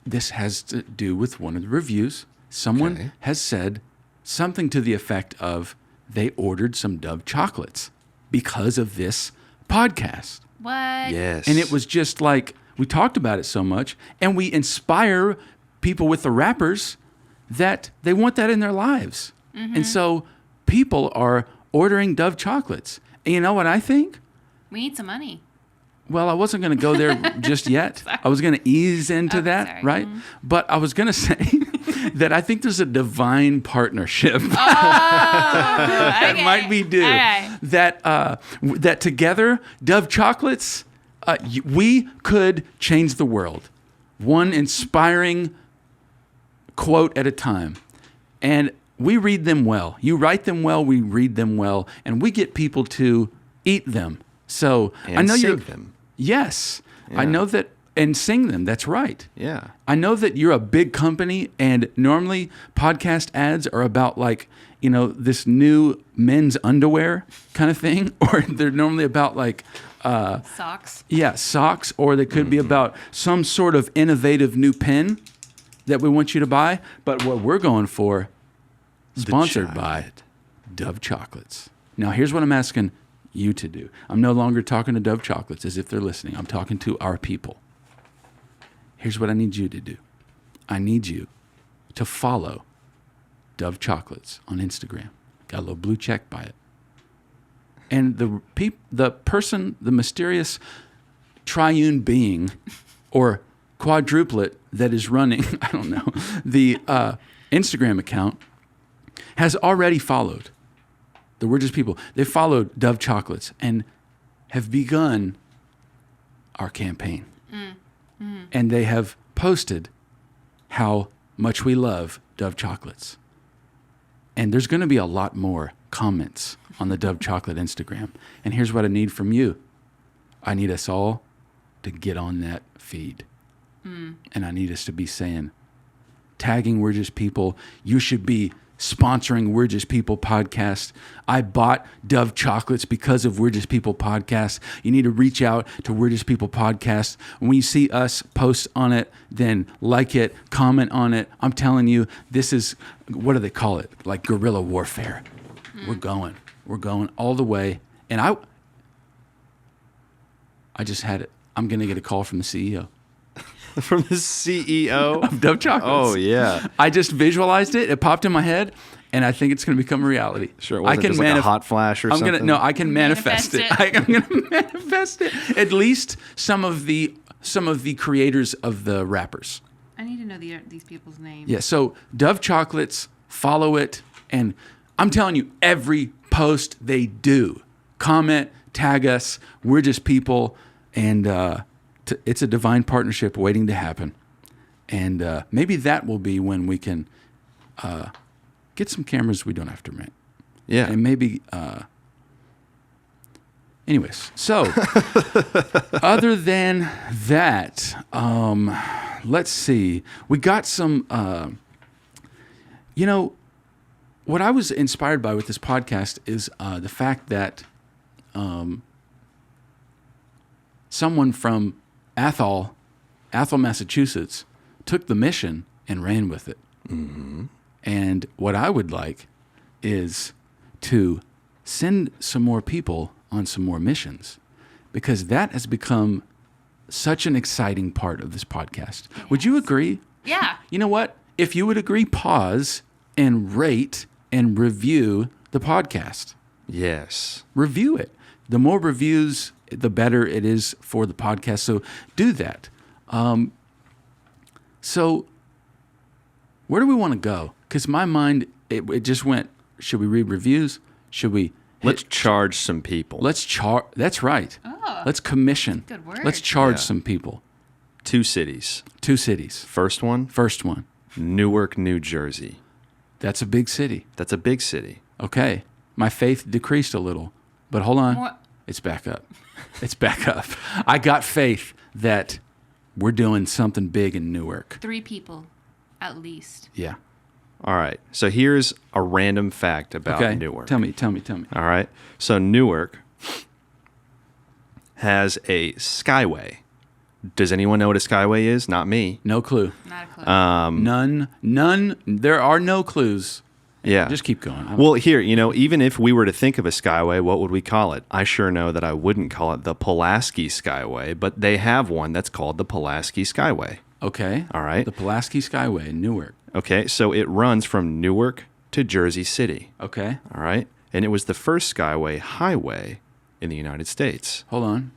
this has to do with one of the reviews. Someone Okay. has said something to the effect of they ordered some Dove chocolates because of this podcast. What? Yes. And it was just like, we talked about it so much, and we inspire people with the wrappers that they want that in their lives. And so people are ordering Dove chocolates. And you know what I think? We need some money. Well, I wasn't going to go there just yet. I was going to ease into that, sorry. right? But I was going to say that I think there's a divine partnership that Okay. might be due. All right. That together, Dove chocolates, we could change the world, one inspiring quote at a time. And we read them well. You write them well, we read them well, and we get people to eat them. So And I know sing you're them. Yes, I Yeah. know that, and sing them. That's right. Yeah. I know that you're a big company, and normally podcast ads are about like, this new men's underwear kind of thing, or they're normally about like, Socks. socks, or they could be about some sort of innovative new pen that we want you to buy. But what we're going for, sponsored by chocolate. Dove chocolates. Now, here's what I'm asking you to do. I'm no longer talking to Dove chocolates as if they're listening. I'm talking to our people. Here's what I need you to do. I need you to follow Dove chocolates on Instagram. Got a little blue check by it. And the person, the mysterious triune being or quadruplet that is running, I don't know, the Instagram account has already followed the We're Just People. They followed Dove chocolates and have begun our campaign. And they have posted how much we love Dove chocolates. And there's going to be a lot more comments on the Dove chocolate Instagram. And here's what I need from you. I need us all to get on that feed. And I need us to be saying, tagging We're Just People. You should be sponsoring We're Just People podcast. I bought Dove chocolates because of We're Just People podcast. You need to reach out to We're Just People podcast. When you see us post on it, then like it, comment on it. I'm telling you, this is, what do they call it? Like guerrilla warfare. We're going all the way. And I just had it. I'm going to get a call from the CEO. From the CEO of Dove chocolates. Oh, yeah. I just visualized it. It popped in my head, and I think it's going to become a reality. Sure, it wasn't just like a hot flash or something. I can manifest it. I'm going to manifest it. At least some of the creators of the wrappers. I need to know these people's names. Yeah. So Dove Chocolates, follow it, and I'm telling you, every post they do, comment, tag us. We're just people, and it's a divine partnership waiting to happen. And maybe that will be when we can get some cameras we don't have to rent. Yeah. And maybe, anyways, so other than that, let's see. We got some, what I was inspired by with this podcast is the fact that someone from Athol, Massachusetts, took the mission and ran with it. Mm-hmm. And what I would like is to send some more people on some more missions, because that has become such an exciting part of this podcast. Yes. Would you agree? Yeah. You know what? If you would agree, pause and rate and review the podcast. Yes. Review it. The more reviews, the better it is for the podcast. So do that. So where do we want to go? Because my mind, it just went, should we read reviews? Should we? Let's charge some people. That's right. Oh, let's commission. Good word. Let's charge some people. 2 cities. 2 cities. First one, Newark, New Jersey. That's a big city. That's a big city. Okay. My faith decreased a little, but hold on. It's back up. It's back up. I got faith that we're doing something big in Newark. 3 people, at least. Yeah. All right. So here's a random fact about Newark. Tell me. All right. So Newark has a skyway. Does anyone know what a skyway is? Not me. No clue. Not a clue. None. There are no clues. Yeah. Just keep going. Well, here, even if we were to think of a skyway, what would we call it? I sure know that I wouldn't call it the Pulaski Skyway, but they have one that's called the Pulaski Skyway. Okay. All right. The Pulaski Skyway in Newark. Okay. So it runs from Newark to Jersey City. Okay. All right. And it was the first skyway highway in the United States. Hold on.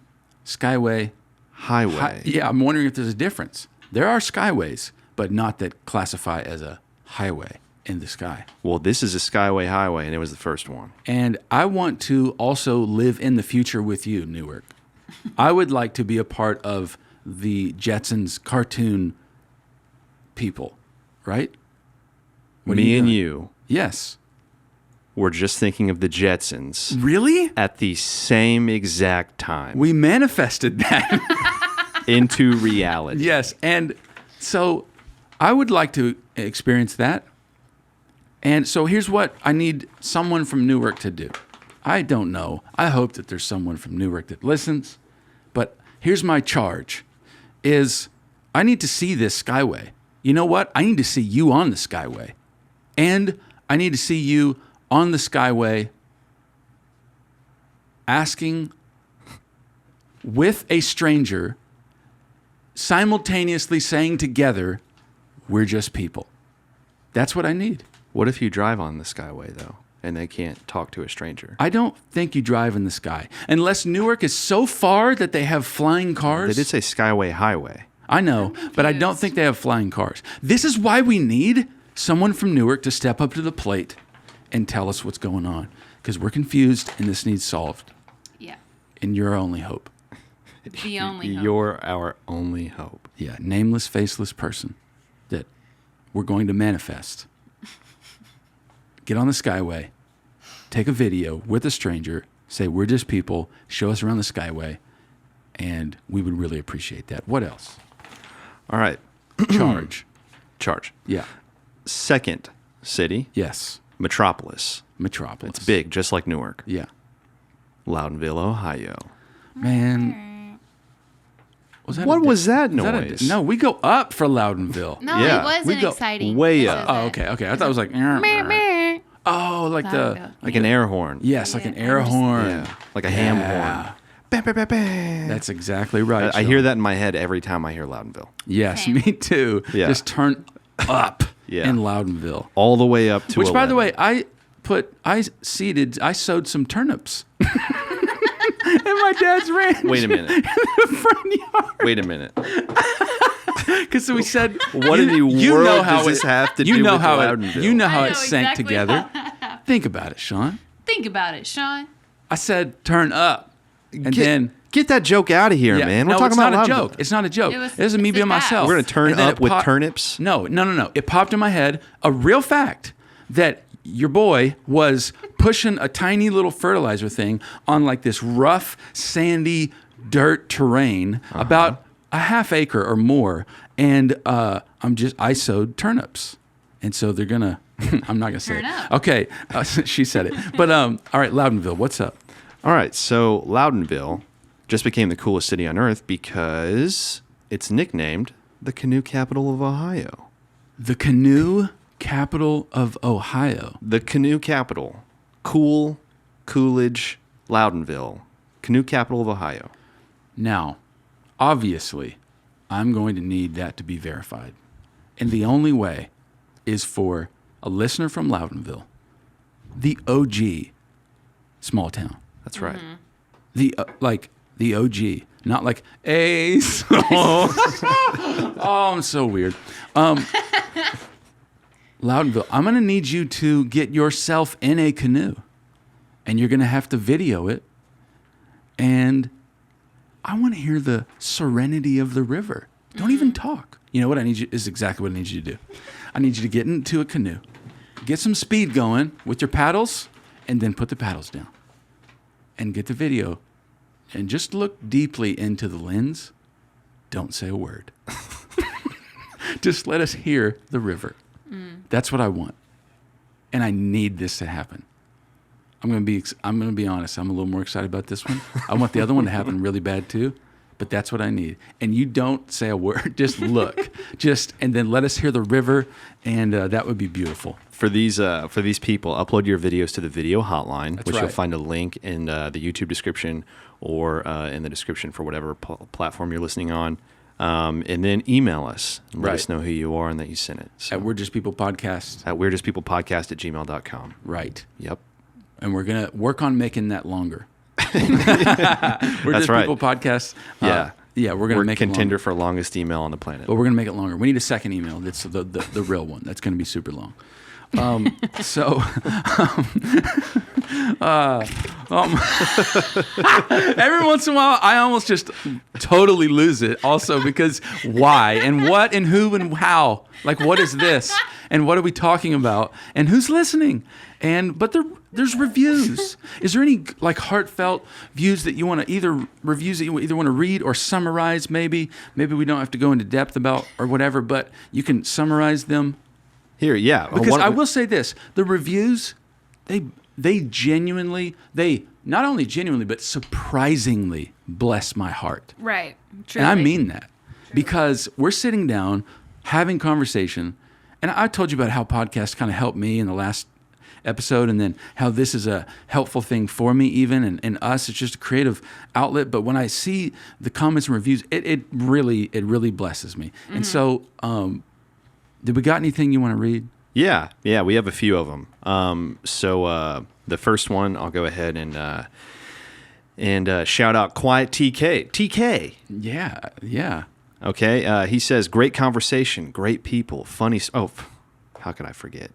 Skyway. Highway. Yeah, I'm wondering if there's a difference. There are skyways, but not that classify as a highway in the sky. Well, this is a skyway highway, and it was the first one. And I want to also live in the future with you, Newark. I would like to be a part of the Jetsons cartoon people, right? Me and you. Yes. We're just thinking of the Jetsons. Really? At the same exact time. We manifested that. Into reality. Yes. And so I would like to experience that. And so here's what I need someone from Newark to do. I don't know. I hope that there's someone from Newark that listens. But here's my charge is I need to see this skyway. You know what? I need to see you on the skyway. And I need to see you on the skyway asking with a stranger, simultaneously saying together, we're just people. That's what I need. What if you drive on the skyway, though, and they can't talk to a stranger? I don't think you drive in the sky. Unless Newark is so far that they have flying cars. They did say skyway highway. I know, but I don't think they have flying cars. This is why we need someone from Newark to step up to the plate and tell us what's going on. Because we're confused and this needs solved. Yeah. And you're our only hope. The only hope. You're our only hope. Yeah, nameless, faceless person that we're going to manifest. Get on the skyway, take a video with a stranger, say we're just people, show us around the skyway, and we would really appreciate that. What else? All right. Charge. Yeah. Second city. Yes. Metropolis. Metropolis. It's big, just like Newark. Yeah. Loudonville, Ohio. Man. What was that noise? No, we go up for Loudonville. No, Yeah. it wasn't exciting. Way This up. is Oh, it. okay. I thought it was like... Oh, like the... Like an air horn. Yes, like an air horn. Yeah. Like a ham horn. Bam, bam, bam, bam. That's exactly right. I hear that in my head every time I hear Loudonville. Yes, Same. me too. Yeah. Just turn up. Yeah. in Loudonville. All the way up to Which, 11. by the way, I sowed some turnips in my dad's ranch. Wait a minute. In the front yard. Wait a minute. Because we said, What in the world does this have to do with Loudonville? You know how I it know sank exactly together. how that happened. Think about it, Sean. Think about it, Sean. I said, turn up. And then... Get that joke out of here, Yeah, man. We're no, talking it's about not a Loudonville. joke. It's not a joke. It was- This is me it's being a fact. myself. We're going to turn And then up it with turnips? No. It popped in my head, a real fact, that your boy was pushing a tiny little fertilizer thing on like this rough, sandy dirt terrain, about a half acre or more. And I sowed turnips. And so they're going to, I'm not going to say Turn it. up. Okay. She said it. But all right, Loudonville, what's up? All right, so Loudonville just became the coolest city on earth because it's nicknamed the canoe capital of Ohio. The canoe capital of Ohio. The canoe capital. Cool, Coolidge, Loudonville. Canoe capital of Ohio. Now, obviously, I'm going to need that to be verified. And the only way is for a listener from Loudonville, the OG small town. That's right. The the OG, not like Ace. Oh, I'm so weird. Loudonville, I'm going to need you to get yourself in a canoe, and you're going to have to video it. And I want to hear the serenity of the river. Don't even talk. You know what I need you is exactly what I need you to do. I need you to get into a canoe, get some speed going with your paddles, and then put the paddles down. And get the video, and just look deeply into the lens. Don't say a word. Just let us hear the river. That's what I want, and I need this to happen. I'm gonna be honest. I'm a little more excited about this one. I want the other one to happen really bad too, but that's what I need. And you don't say a word. Just look. And then let us hear the river, and that would be beautiful. For these people, upload your videos to the video hotline, which you'll right. find a link in the YouTube description or in the description for whatever platform you're listening on. And then email us and let us know who you are and that you sent it. So At We're Just People Podcast. at weirdestpeoplepodcast@gmail.com. Right. Yep. And we're going to work on making that longer. We're That's Just right. People Podcast. Yeah. Yeah, we're going to We're make contender it longer. for longest email on the planet. But we're going to make it longer. We need a second email. That's the real one. That's going to be super long. Every once in a while, I almost just totally lose it. Also, because why and what and who and how? Like, what is this? And what are we talking about? And who's listening? But there's reviews. Is there any like heartfelt views that you want to reviews that you either want to read or summarize? Maybe we don't have to go into depth about or whatever, but you can summarize them. Here, yeah. Because I will say this, the reviews, they genuinely, not only genuinely, but surprisingly bless my heart. Right. Truly. And I mean that. Because we're sitting down, having conversation, and I told you about how podcasts kind of helped me in the last episode, and then how this is a helpful thing for me even, and us, it's just a creative outlet. But when I see the comments and reviews, it really blesses me. Mm-hmm. And so, did we got anything you want to read? Yeah, we have a few of them. So the first one, I'll go ahead and shout out Quiet TK. TK. Yeah. Okay. He says, great conversation, great people, funny. How could I forget?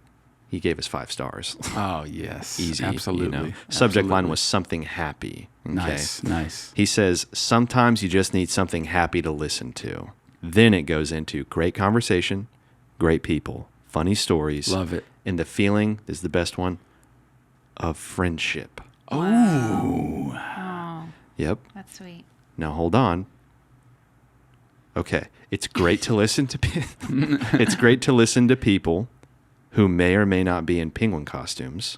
He gave us 5 stars. Oh, yes. Easy. Absolutely. Subject line was something happy. Okay. Nice. He says, sometimes you just need something happy to listen to. Then it goes into great conversation, great people, funny stories. Love it. And the feeling is the best one of friendship. Oh. Yep. That's sweet. Now hold on. Okay. It's great to listen to it's great to listen to people who may or may not be in penguin costumes.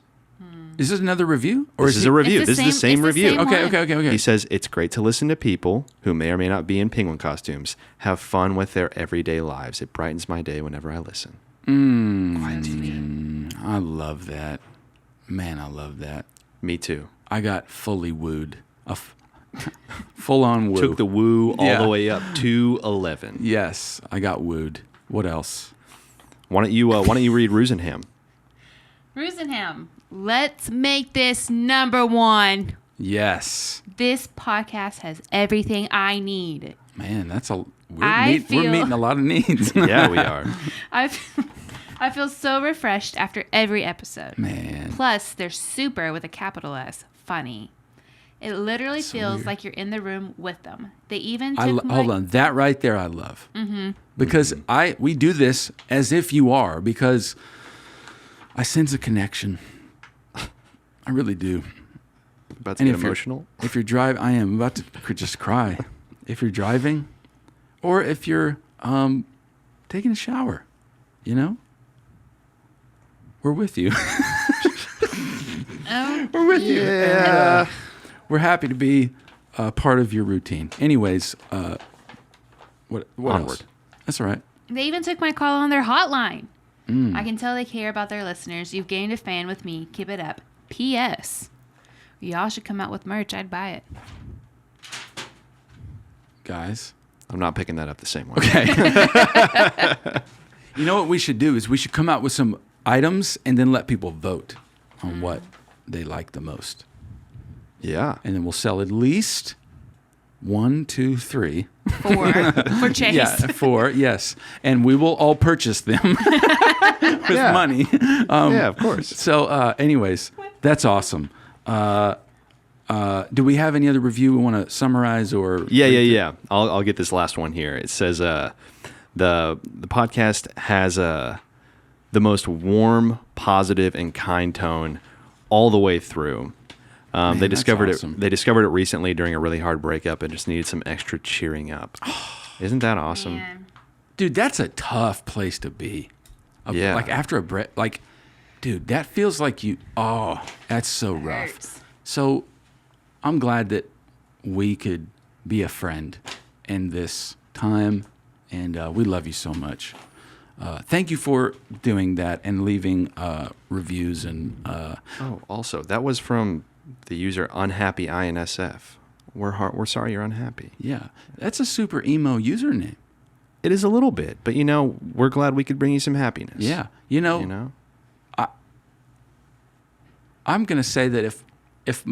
Is this another review? Or This is a review. It's the This is the same- same it's the review. same one. Okay. He says, it's great to listen to people who may or may not be in penguin costumes have fun with their everyday lives. It brightens my day whenever I listen. Quiet TV. I love that. Man, I love that. Me too. I got fully wooed. Full on woo. Took the woo all Yeah. the way up to 11. Yes, I got wooed. What else? Why don't you read Rusenham? Rusenham, let's make this number one. Yes. This podcast has everything I need. Man, we're feel- meeting a lot of needs. Yeah, we are. I feel so refreshed after every episode. Man. Plus, they're super with a capital S, funny. It literally feels like you're in the room with them. They even took Hold on, that right there I love. Because we do this as if you are, because I sense a connection. I really do. About to get emotional. If you're driving, I am about to just cry. If you're driving, or if you're taking a shower, we're with you. We're with you. Yeah. And, we're happy to be part of your routine. Anyways, what Onward. else? That's all right. They even took my call on their hotline. I can tell they care about their listeners. You've gained a fan with me. Keep it up. P.S. Y'all should come out with merch. I'd buy it. Guys. I'm not picking that up the same way. Okay. You know what we should do is we should come out with some items and then let people vote on what they like the most. Yeah. And then we'll sell at least 1, 2, 3. 4 for Chase. Yeah, 4, yes. And we will all purchase them with money. Yeah, of course. So anyways, that's awesome. Do we have any other review we want to summarize or? Yeah. I'll get this last one here. It says the podcast has the most warm, positive, and kind tone all the way through. Man, they discovered that's awesome. it. They discovered it recently during a really hard breakup and just needed some extra cheering up. Isn't that awesome? Man. Dude, that's a tough place to be. Yeah. Like after a break, like, dude, that feels like that's so rough. Hurts. So I'm glad that we could be a friend in this time, and we love you so much. Thank you for doing that and leaving reviews and. Also, that was from the user Unhappy INSF. We're sorry you're unhappy. Yeah, that's a super emo username. It is a little bit, but we're glad we could bring you some happiness. Yeah, I'm gonna say that if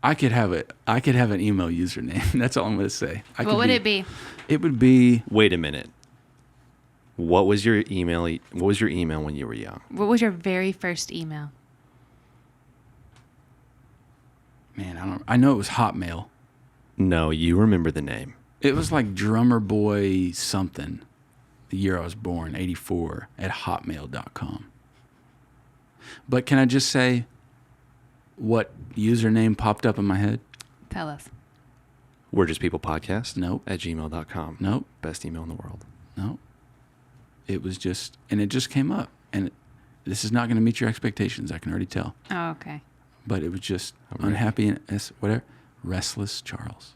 I could have an emo username. That's all I'm gonna say. What would it be? It would be. Wait a minute. What was your email? What was your email when you were young? What was your very first email? Man, I know it was Hotmail. No, you remember the name. It was like Drummer Boy something. The year I was born, 84, at hotmail.com. But can I just say what username popped up in my head? Tell us. We're Just People Podcast. Nope. At gmail.com. Nope. Best email in the world. No. It was just, and it just came up. And this is not going to meet your expectations, I can already tell. Oh, okay. But it was just unhappy and whatever. Restless Charles.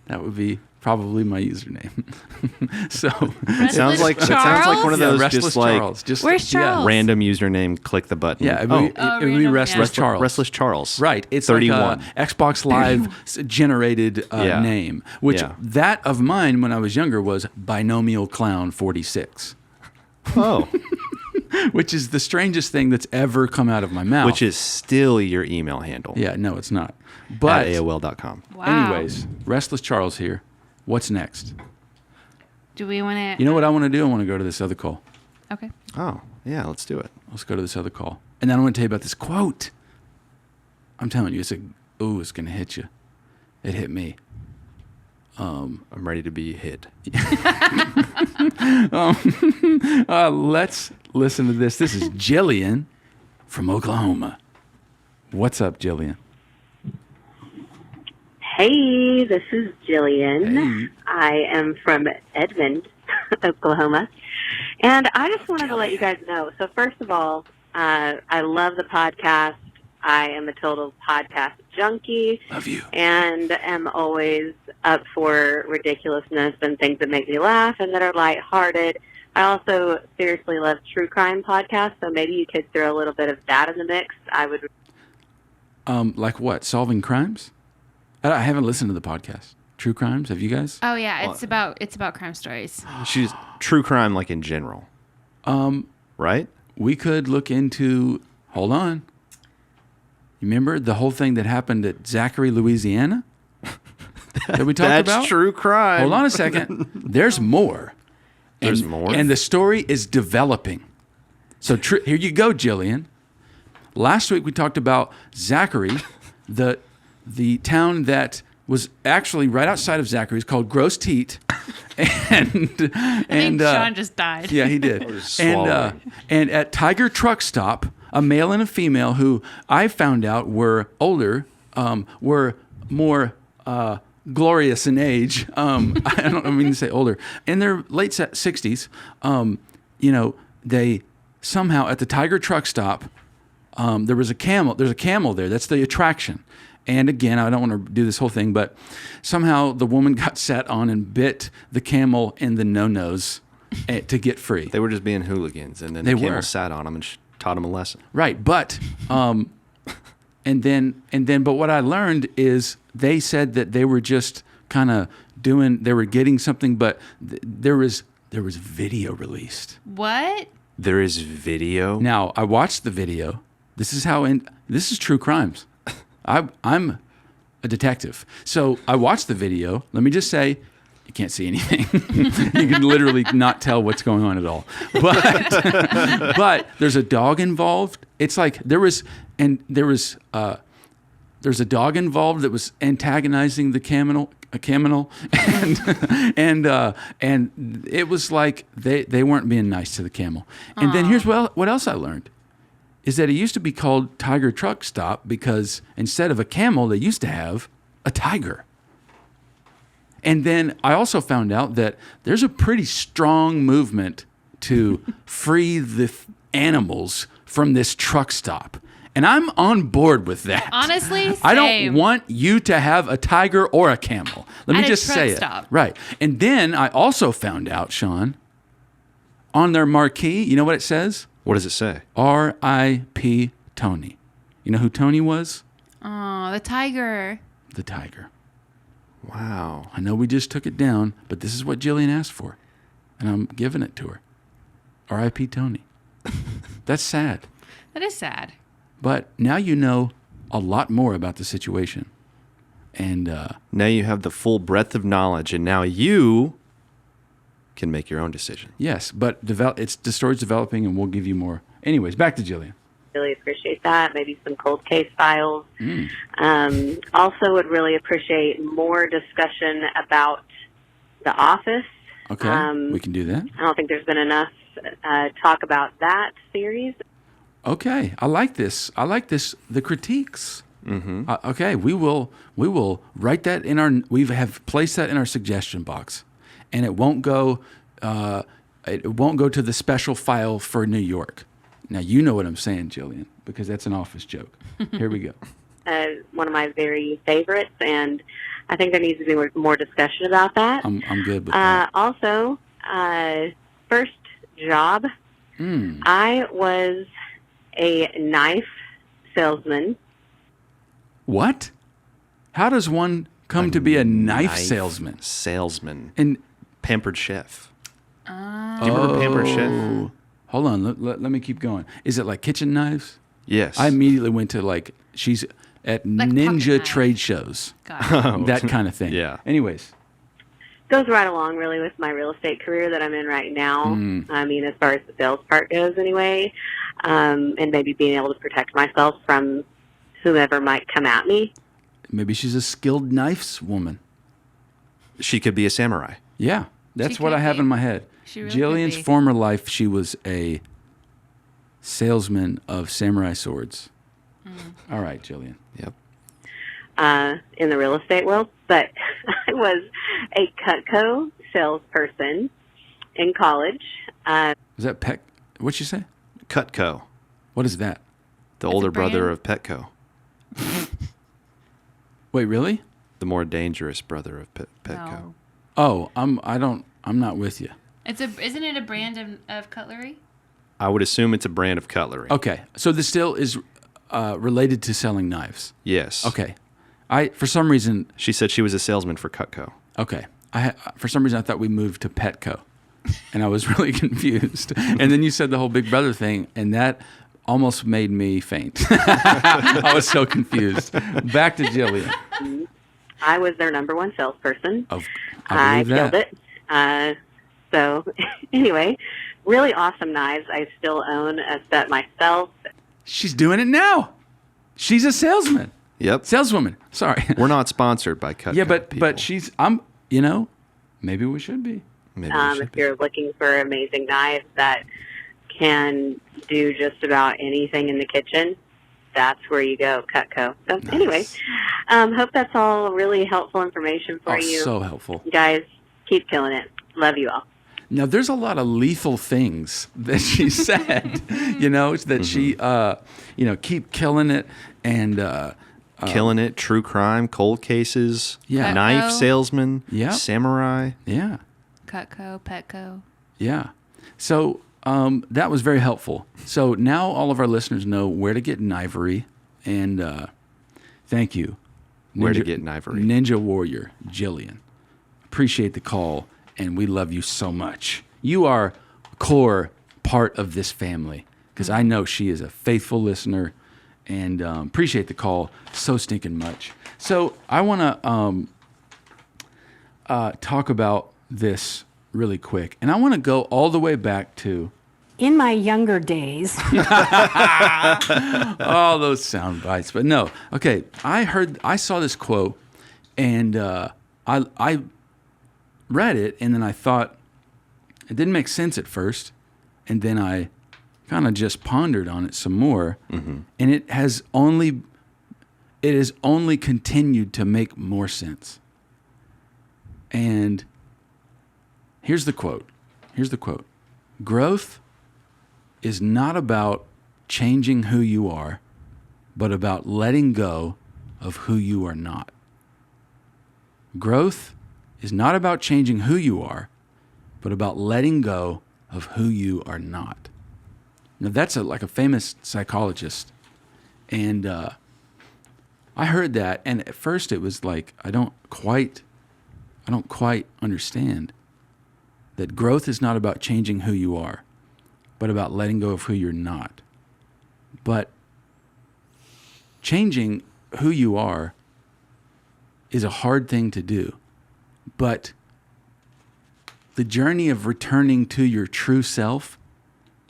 That would be probably my username. So sounds like one of those Restless just like Charles. Just, Where's Charles? random username. Click the button. Yeah, it would be Restless Charles. Restless Charles. Right. It's 31. like a Xbox Live generated name, which that of mine when I was younger was Binomial Clown 46. Oh. Which is the strangest thing that's ever come out of my mouth. Which is still your email handle. Yeah, no, it's not. But at AOL.com. Wow. anyways, Restless Charles here. What's next? Do we want to? You know what I want to do? I want to go to this other call. Okay. Oh, yeah, let's do it. Let's go to this other call. And then I want to tell you about this quote. I'm telling you, it's going to hit you. It hit me. I'm ready to be hit. Let's listen to this. This is Jillian from Oklahoma. What's up, Jillian? Hey, this is Jillian. Hey. I am from Edmond, Oklahoma. And I just wanted to let you guys know. So first of all, I love the podcast. I am a total podcast junkie. Love you. And am always up for ridiculousness and things that make me laugh and that are lighthearted. I also seriously love true crime podcasts, so maybe you could throw a little bit of that in the mix. I would. Like what? Solving crimes? I haven't listened to the podcast. true crimes? Have you guys? Oh yeah, it's about crime stories. She's true crime, like in general. Right? We could look into. Hold on. You remember the whole thing that happened at Zachary, Louisiana? That we talked about? That's true crime. Hold on a second. There's more. There's more? And the story is developing. So here you go, Jillian. Last week we talked about Zachary, the town that was actually right outside of Zachary. It's called Gross Teat. I think Sean just died. Yeah, he did. And at Tiger Truck Stop, a male and a female who I found out were older, were more glorious in age. I don't mean to say older. In their late 60s, they somehow at the Tiger Truck Stop, there was a camel. There's a camel there. That's the attraction. And again, I don't want to do this whole thing, but somehow the woman got sat on and bit the camel in the no-nos to get free. They were just being hooligans, and then the camel sat on them and taught them a lesson. Right, but but what I learned is they said that they were just kind of they were getting something, but there was video released. What? There is video. Now I watched the video. This is true crimes. I'm a detective, so I watched the video. Let me just say, you can't see anything. You can literally not tell what's going on at all. But there's a dog involved. It's like there's a dog involved that was antagonizing the camel, and it was like they weren't being nice to the camel. And then here's what else I learned. Is that it used to be called Tiger Truck Stop because instead of a camel, they used to have a tiger. And then I also found out that there's a pretty strong movement to free the animals from this truck stop. And I'm on board with that. Honestly, same. I don't want you to have a tiger or a camel. Let me just say it. Right. And then I also found out, Sean, on their marquee, you know what it says? What does it say? R.I.P. Tony. You know who Tony was? Oh, the tiger. The tiger. Wow. I know we just took it down, but this is what Jillian asked for, and I'm giving it to her. R.I.P. Tony. That's sad. That is sad. But now you know a lot more about the situation. And now you have the full breadth of knowledge, and now you can make your own decision. Yes, but the story's developing, and we'll give you more. Anyways, back to Jillian. Really appreciate that. Maybe some cold case files. Also would really appreciate more discussion about The Office. Okay, we can do that. I don't think there's been enough talk about that series. Okay, I like this. The critiques. Mm-hmm. Okay, we will write that we have placed that in our suggestion box, and it won't go to the special file for New York. Now you know what I'm saying, Jillian, because that's an Office joke. Here we go. One of my very favorites, and I think there needs to be more discussion about that. I'm good with that. Also, first job, I was a knife salesman. What? How does one come to be a knife salesman? Salesman. And Pampered Chef. Do you remember Pampered Chef? Hold on, let me keep going. Is it like kitchen knives? Yes. I immediately went to she's at Like ninja trade shows. That kind of thing. Yeah. Anyways. Goes right along really with my real estate career that I'm in right now. I mean, as far as the sales part goes anyway, and maybe being able to protect myself from whomever might come at me. Maybe she's a skilled knifes woman. She could be a samurai. Yeah, that's what I have in my head. She really Jillian's could be. former life, she was a salesman of samurai swords. All right, Jillian. Yep. In the real estate world, but I was a Cutco salesperson in college. Is that Peck? What'd you say? Cutco. What is that? The It's a older brother brand? of Petco. Wait, really? The more dangerous brother of Petco. No. Oh, I'm not with you. Isn't it a brand of cutlery? I would assume it's a brand of cutlery. Okay, so this still is related to selling knives. Yes. Okay, For some reason, She said she was a salesman for Cutco. okay. For some reason, I thought we moved to Petco, and I was really confused. And then you said the whole Big Brother thing, and that almost made me faint. I was so confused. Back to Jillian. I was their number one salesperson. I I believe killed that. it. So anyway, really awesome knives. I still own a set myself. She's doing it now. She's a salesman. Yep. Saleswoman. Sorry. We're not sponsored by Cutco. Yeah, but people. maybe we should be. Maybe we should If be. you're looking for amazing knives that can do just about anything in the kitchen, that's where you go, Cutco. So anyway, hope that's all really helpful information for you. So helpful. You guys, keep killing it. Love you all. Now, there's a lot of lethal things that she said, that she, keep killing it and Killing it, true crime, cold cases, Yeah. knife Cutco. salesman, Yeah. samurai. yeah, Cutco, Petco. yeah. So that was very helpful. So now all of our listeners know where to get knivery, and thank you. Where to get knivery. Ninja Warrior, Jillian. Appreciate the call, and we love you so much. You are a core part of this family, because I know she is a faithful listener, and appreciate the call so stinking much. So I want to talk about this really quick, and I want to go all the way back to In my younger days, all those sound bites, but no. Okay, I saw this quote, and I read it, and then I thought it didn't make sense at first, and then I kind of just pondered on it some more, and it has only continued to make more sense. And here's the quote. Growth is not about changing who you are, but about letting go of who you are not. Growth is not about changing who you are, but about letting go of who you are not. Now that's like a famous psychologist, and I heard that, and at first it was like I don't quite understand that growth is not about changing who you are, but about letting go of who you're not. But changing who you are is a hard thing to do. But the journey of returning to your true self,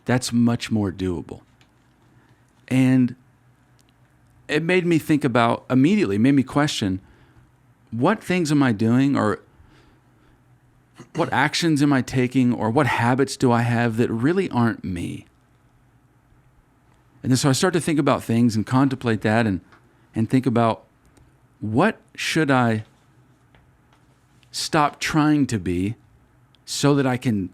that's much more doable. And it made me think about, immediately made me question, what things am I doing, or what actions am I taking, or what habits do I have that really aren't me? And then so I start to think about things and contemplate that and think about, what should I stop trying to be so that I can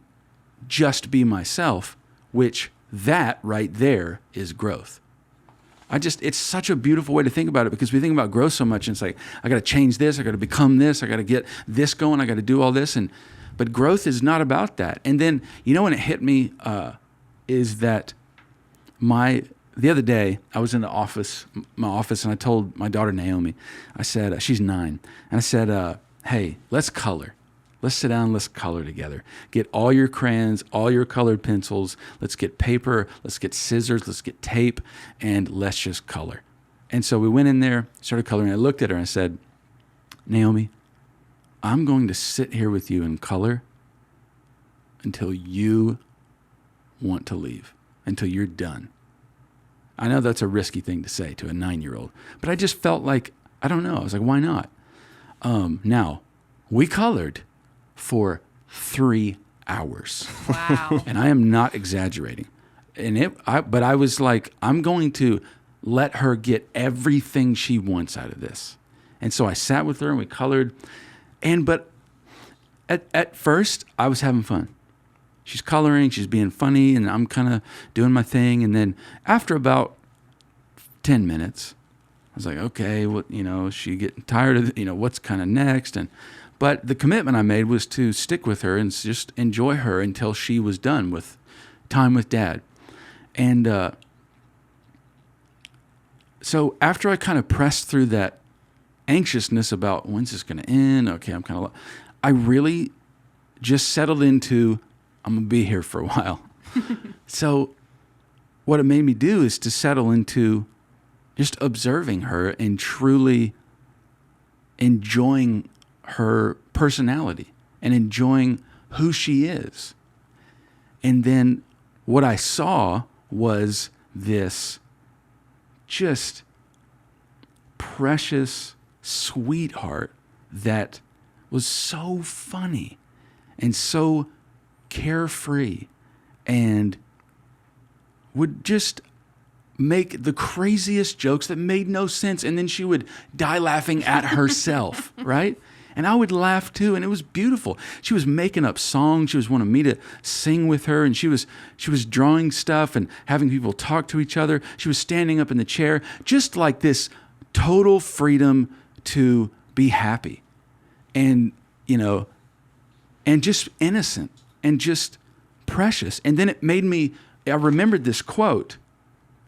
just be myself, which that right there is growth. It's such a beautiful way to think about it, because we think about growth so much, and it's like, I got to change this, I got to become this, I got to get this going, I got to do all this, but growth is not about that. And then, when it hit me, is that the other day I was in my office, and I told my daughter Naomi, I said, she's 9, and I said, hey, let's color. Let's sit down, let's color together. Get all your crayons, all your colored pencils. Let's get paper, let's get scissors, let's get tape, and let's just color. And so we went in there, started coloring. I looked at her and I said, Naomi, I'm going to sit here with you and color until you want to leave, until you're done. I know that's a risky thing to say to a 9-year-old, but I just felt like, I don't know. I was like, why not? Now, we colored for 3 hours. Wow. And I am not exaggerating. But I was like, I'm going to let her get everything she wants out of this. And so I sat with her and we colored. But at first, I was having fun. She's coloring, she's being funny, and I'm kind of doing my thing. And then after about 10 minutes, I was like, okay, she getting tired of, what's kind of next? But the commitment I made was to stick with her and just enjoy her until she was done with time with Dad. And so after I kind of pressed through that anxiousness about when's this going to end. Okay, I really just settled into, I'm going to be here for a while. So what it made me do is to settle into just observing her and truly enjoying her personality and enjoying who she is. And then what I saw was this just precious sweetheart that was so funny and so carefree and would just make the craziest jokes that made no sense, and then she would die laughing at herself, right? And I would laugh too, and it was beautiful. She was making up songs. She was wanting me to sing with her, and she was drawing stuff and having people talk to each other. She was standing up in the chair, just like this total freedom to be happy, and and just innocent and just precious. And then it made me. I remembered this quote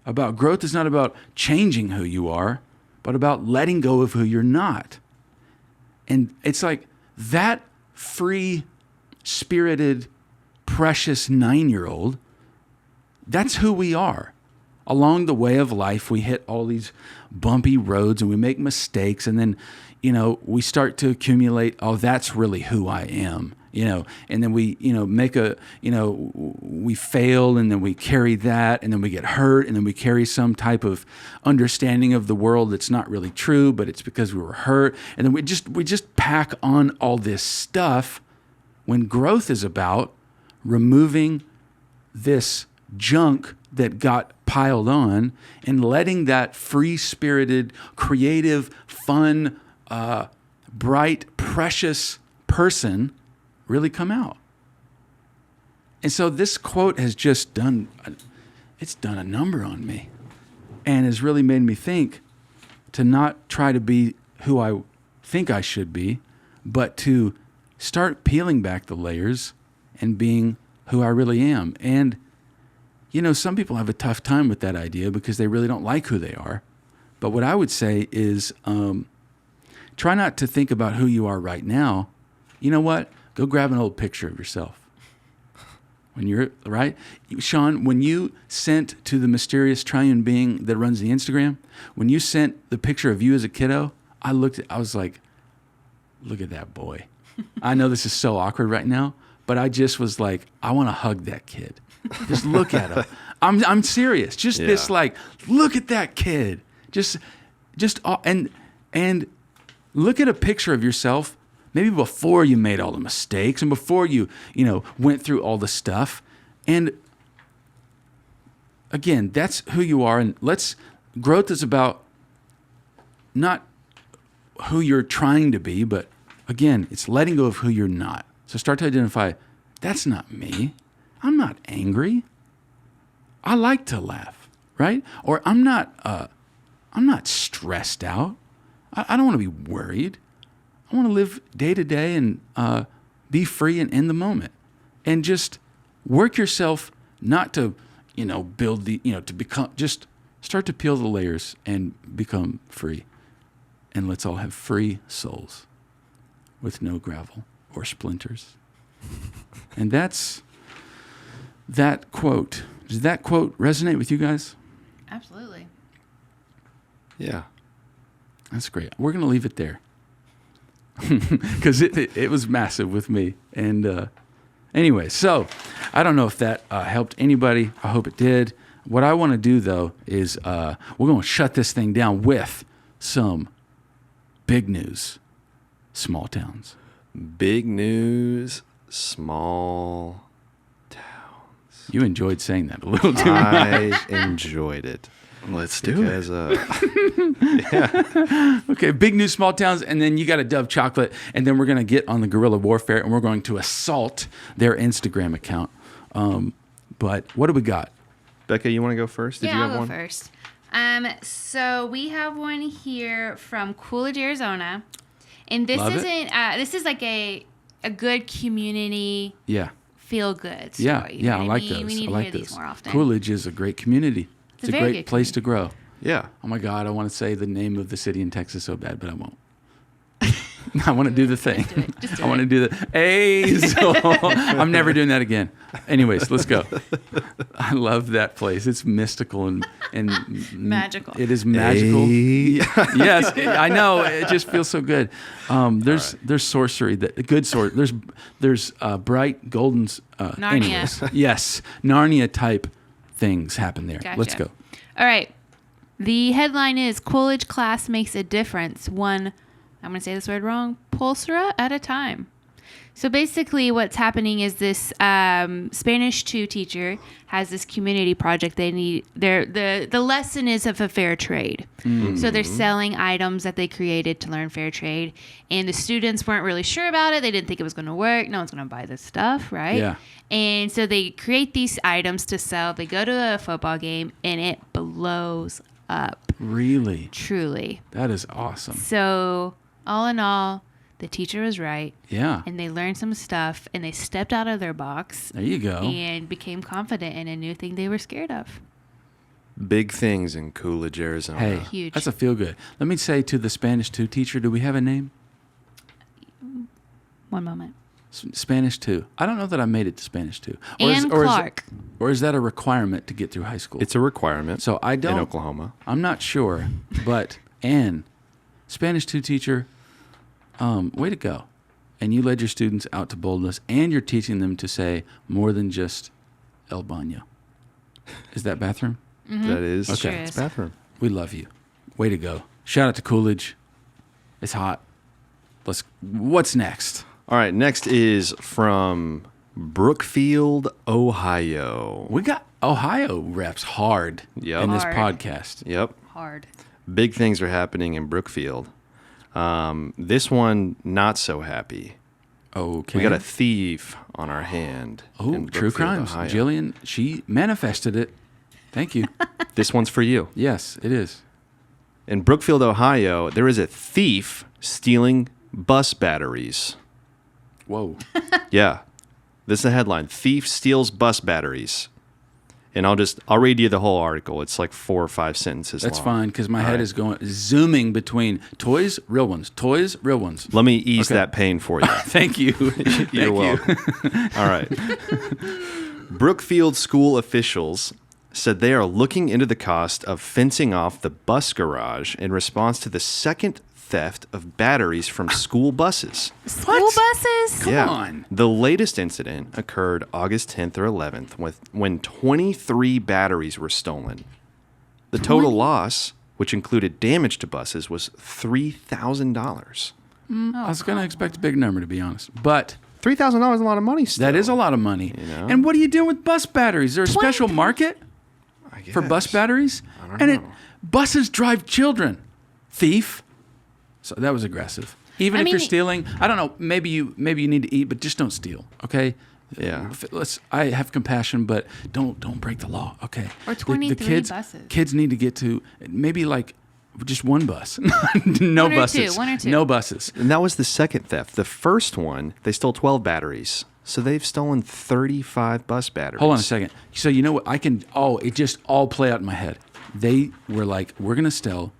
about growth is not about changing who you are, but about letting go of who you're not. And it's like that free-spirited, precious 9-year-old, that's who we are. Along the way of life, we hit all these bumpy roads and we make mistakes. And then, we start to accumulate, oh, that's really who I am. And then we, we fail, and then we carry that, and then we get hurt, and then we carry some type of understanding of the world that's not really true, but it's because we were hurt. And then we just pack on all this stuff when growth is about removing this junk that got piled on and letting that free-spirited, creative, fun, bright, precious person really come out. And so this quote has just done a number on me and has really made me think to not try to be who I think I should be, but to start peeling back the layers and being who I really am. And, some people have a tough time with that idea because they really don't like who they are. But what I would say is try not to think about who you are right now. You know what? Go grab an old picture of yourself. When you're, right? Sean, when you sent to the mysterious triune being that runs the Instagram, when you sent the picture of you as a kiddo, I was like, look at that boy. I know this is so awkward right now, but I just was like, I want to hug that kid. Just look at him. I'm serious. Just this, like, look at that kid. And look at a picture of yourself maybe before you made all the mistakes and before you went through all the stuff. And again, that's who you are. And growth is about not who you're trying to be, but again, it's letting go of who you're not. So start to identify, that's not me. I'm not angry. I like to laugh, right? Or I'm not stressed out. I don't want to be worried. I want to live day to day and be free and in the moment, and just work yourself not to, build to become. Just start to peel the layers and become free, and let's all have free souls, with no gravel or splinters. And that's that quote. Does that quote resonate with you guys? Absolutely. Yeah, that's great. We're gonna leave it there. Because it was massive with me. And anyway, so I don't know if that helped anybody. I hope it did. What I want to do, though, is we're going to shut this thing down with some big news, small towns. Big news, small towns. You enjoyed saying that a little too much. I enjoyed it. Let's do it. Yeah. Okay, big news, small towns, and then you got a Dove chocolate, and then we're going to get on the guerrilla warfare, and we're going to assault their Instagram account. But what do we got? Becca, you want to go first? I'll go first. So we have one here from Coolidge, Arizona, and this this is like a good community. Yeah. Feel good story. Yeah, I like those. We need to hear these more often. Coolidge is a great community. It's a great place to grow. Yeah. Oh my God, I want to say the name of the city in Texas so bad, but I won't. I want to do the thing. Just do it. Just do I want to do the A's. I'm never doing that again. Anyways, let's go. I love that place. It's mystical and Magical. It is magical. Yes, I know. It just feels so good. There's sorcery, good sorcery. There's bright golden. Narnia. Anyways, yes, Narnia type things happen there. Gotcha. Let's go. All right. The headline is Coolidge class makes a difference. One, I'm going to say this word wrong, pulsera at a time. So basically what's happening is this Spanish 2 teacher has this community project. They need the lesson is of a fair trade. So they're selling items that they created to learn fair trade. And the students weren't really sure about it. They didn't think it was going to work. No one's going to buy this stuff, right? Yeah. And so they create these items to sell. They go to a football game and it blows up. Really? Truly. That is awesome. So all in all, the teacher was right. Yeah. And they learned some stuff and they stepped out of their box. There you go. And became confident in a new thing they were scared of. Big things in Coolidge, Arizona. Hey, Huge. that's a feel good. Let me say to the Spanish 2 teacher, do we have a name? One moment. Spanish 2. I don't know that I made it to Spanish 2. Ann Clark. Or is that a requirement to get through high school? It's a requirement. So I don't. In Oklahoma. I'm not sure, but Ann, Spanish 2 teacher, way to go. And you led your students out to boldness, and you're teaching them to say more than just El Baño. Is that bathroom? That is. Okay. Sure It's is. bathroom. We love you. Way to go. Shout out to Coolidge. It's hot. What's next? All right. Next is from Brookfield, Ohio. We got Ohio reps hard Yep. in this Hard. podcast. Yep. Hard. Big things are happening in Brookfield. This one, not so happy. Okay. We got a thief on our hand. Oh, in true Brookfield, crimes. Ohio. Jillian, she manifested it. Thank you. This one's for you. Yes, it is. In Brookfield, Ohio, there is a thief stealing bus batteries. Whoa. Yeah. This is the headline. Thief steals bus batteries. And I'll read you the whole article. It's like 4 or 5 sentences That's long. fine because my All head right. is going zooming between toys, real ones, toys, real ones. Let me ease Okay. that pain for you. Thank you. You're welcome. All right. Brookfield school officials said they are looking into the cost of fencing off the bus garage in response to the second theft of batteries from school buses. School buses? Come on. The latest incident occurred August 10th or 11th when 23 batteries were stolen. The total loss, which included damage to buses, was $3,000. I was going to expect a big number, to be honest. But $3,000 is a lot of money still. that is a lot of money. You know? And what do you do with bus batteries? Is there a special market I for bus guess. batteries? I don't And know. buses drive children. Thief. So that was aggressive. Even I if you're mean- stealing, I don't know, maybe you need to eat, but just don't steal, okay? Yeah. I have compassion, but don't break the law, okay? Or 23 buses. Kids need to get to maybe like just one bus. No One or buses. two, one or two. No buses. And that was the second theft. The first one, they stole 12 batteries. So they've stolen 35 bus batteries. Hold on a second. So you know what? It just all play out in my head. They were like, we're going to steal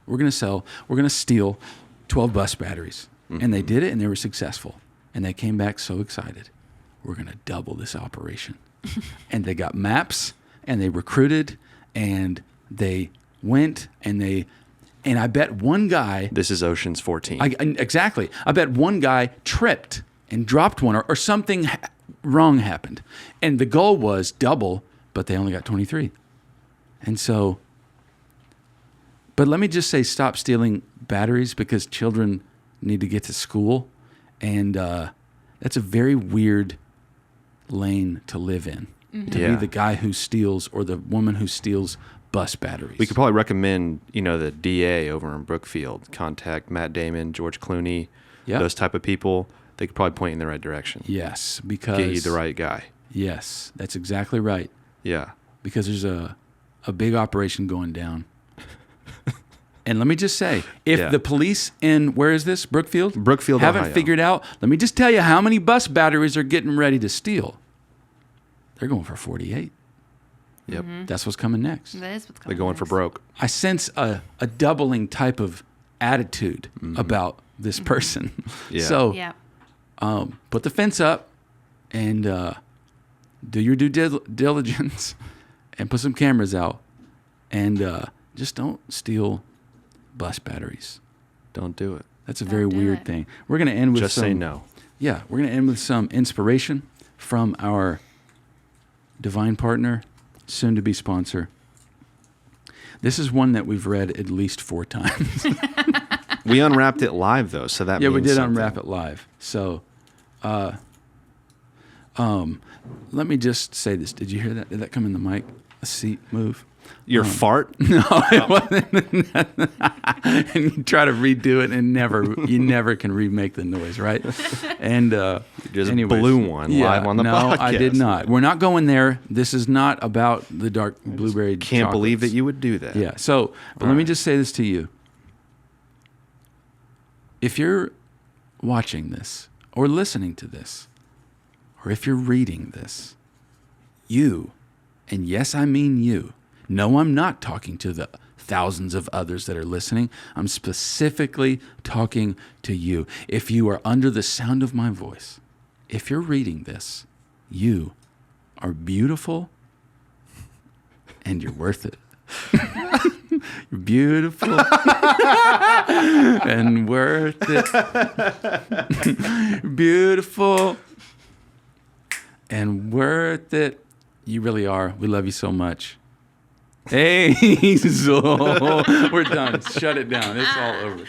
12 bus batteries. Mm-hmm. And they did it and they were successful. And they came back so excited. We're going to double this operation. And they got maps and they recruited and they went and I bet one guy, This is Ocean's 14. exactly. I bet one guy tripped and dropped one or something wrong happened. And the goal was double, but they only got 23. And so, but let me just say, stop stealing batteries because children need to get to school. And that's a very weird lane to live in. To Yeah. be the guy who steals or the woman who steals bus batteries. We could probably recommend, the DA over in Brookfield. Contact Matt Damon, George Clooney, Yeah. those type of people. They could probably point you in the right direction. Yes, because Get you the right guy. Yes, that's exactly right. Yeah. Because there's a big operation going down. And let me just say, if Yeah. the police in, where is this, Brookfield? Brookfield, haven't Ohio. figured out, let me just tell you how many bus batteries are getting ready to steal. They're going for 48. Yep. That's what's coming next. That is what's coming They're going for next. broke. I sense a doubling type of attitude about this person. Yeah. So Yeah. put the fence up and do your due diligence and put some cameras out. And just don't steal bus batteries. Don't do it. That's a very do weird it. thing. We're going to end with Just say no. Yeah, we're going to end with some inspiration from our divine partner, soon-to-be sponsor. This is one that we've read at least 4 times. We unwrapped it live though, so that Yeah, we means did something. unwrap it live. So, let me just say this. Did you hear that? Did that come in the mic? A seat move? Your fart? No, it wasn't. And you try to redo it, and you never can remake the noise, right? And Just anyways, blew one live on the podcast. No, I did not. We're not going there. This is not about the dark blueberry. Can't believe that chocolates. you would do that. Yeah. So, but let me just say this to you. If you're watching this or listening to this, or if you're reading this, you, and yes, I mean you. No, I'm not talking to the thousands of others that are listening. I'm specifically talking to you. If you are under the sound of my voice, if you're reading this, you are beautiful and you're worth it. You're beautiful and worth it. Beautiful and worth it. You really are. We love you so much. Hey, so we're done. Shut it down. It's all over.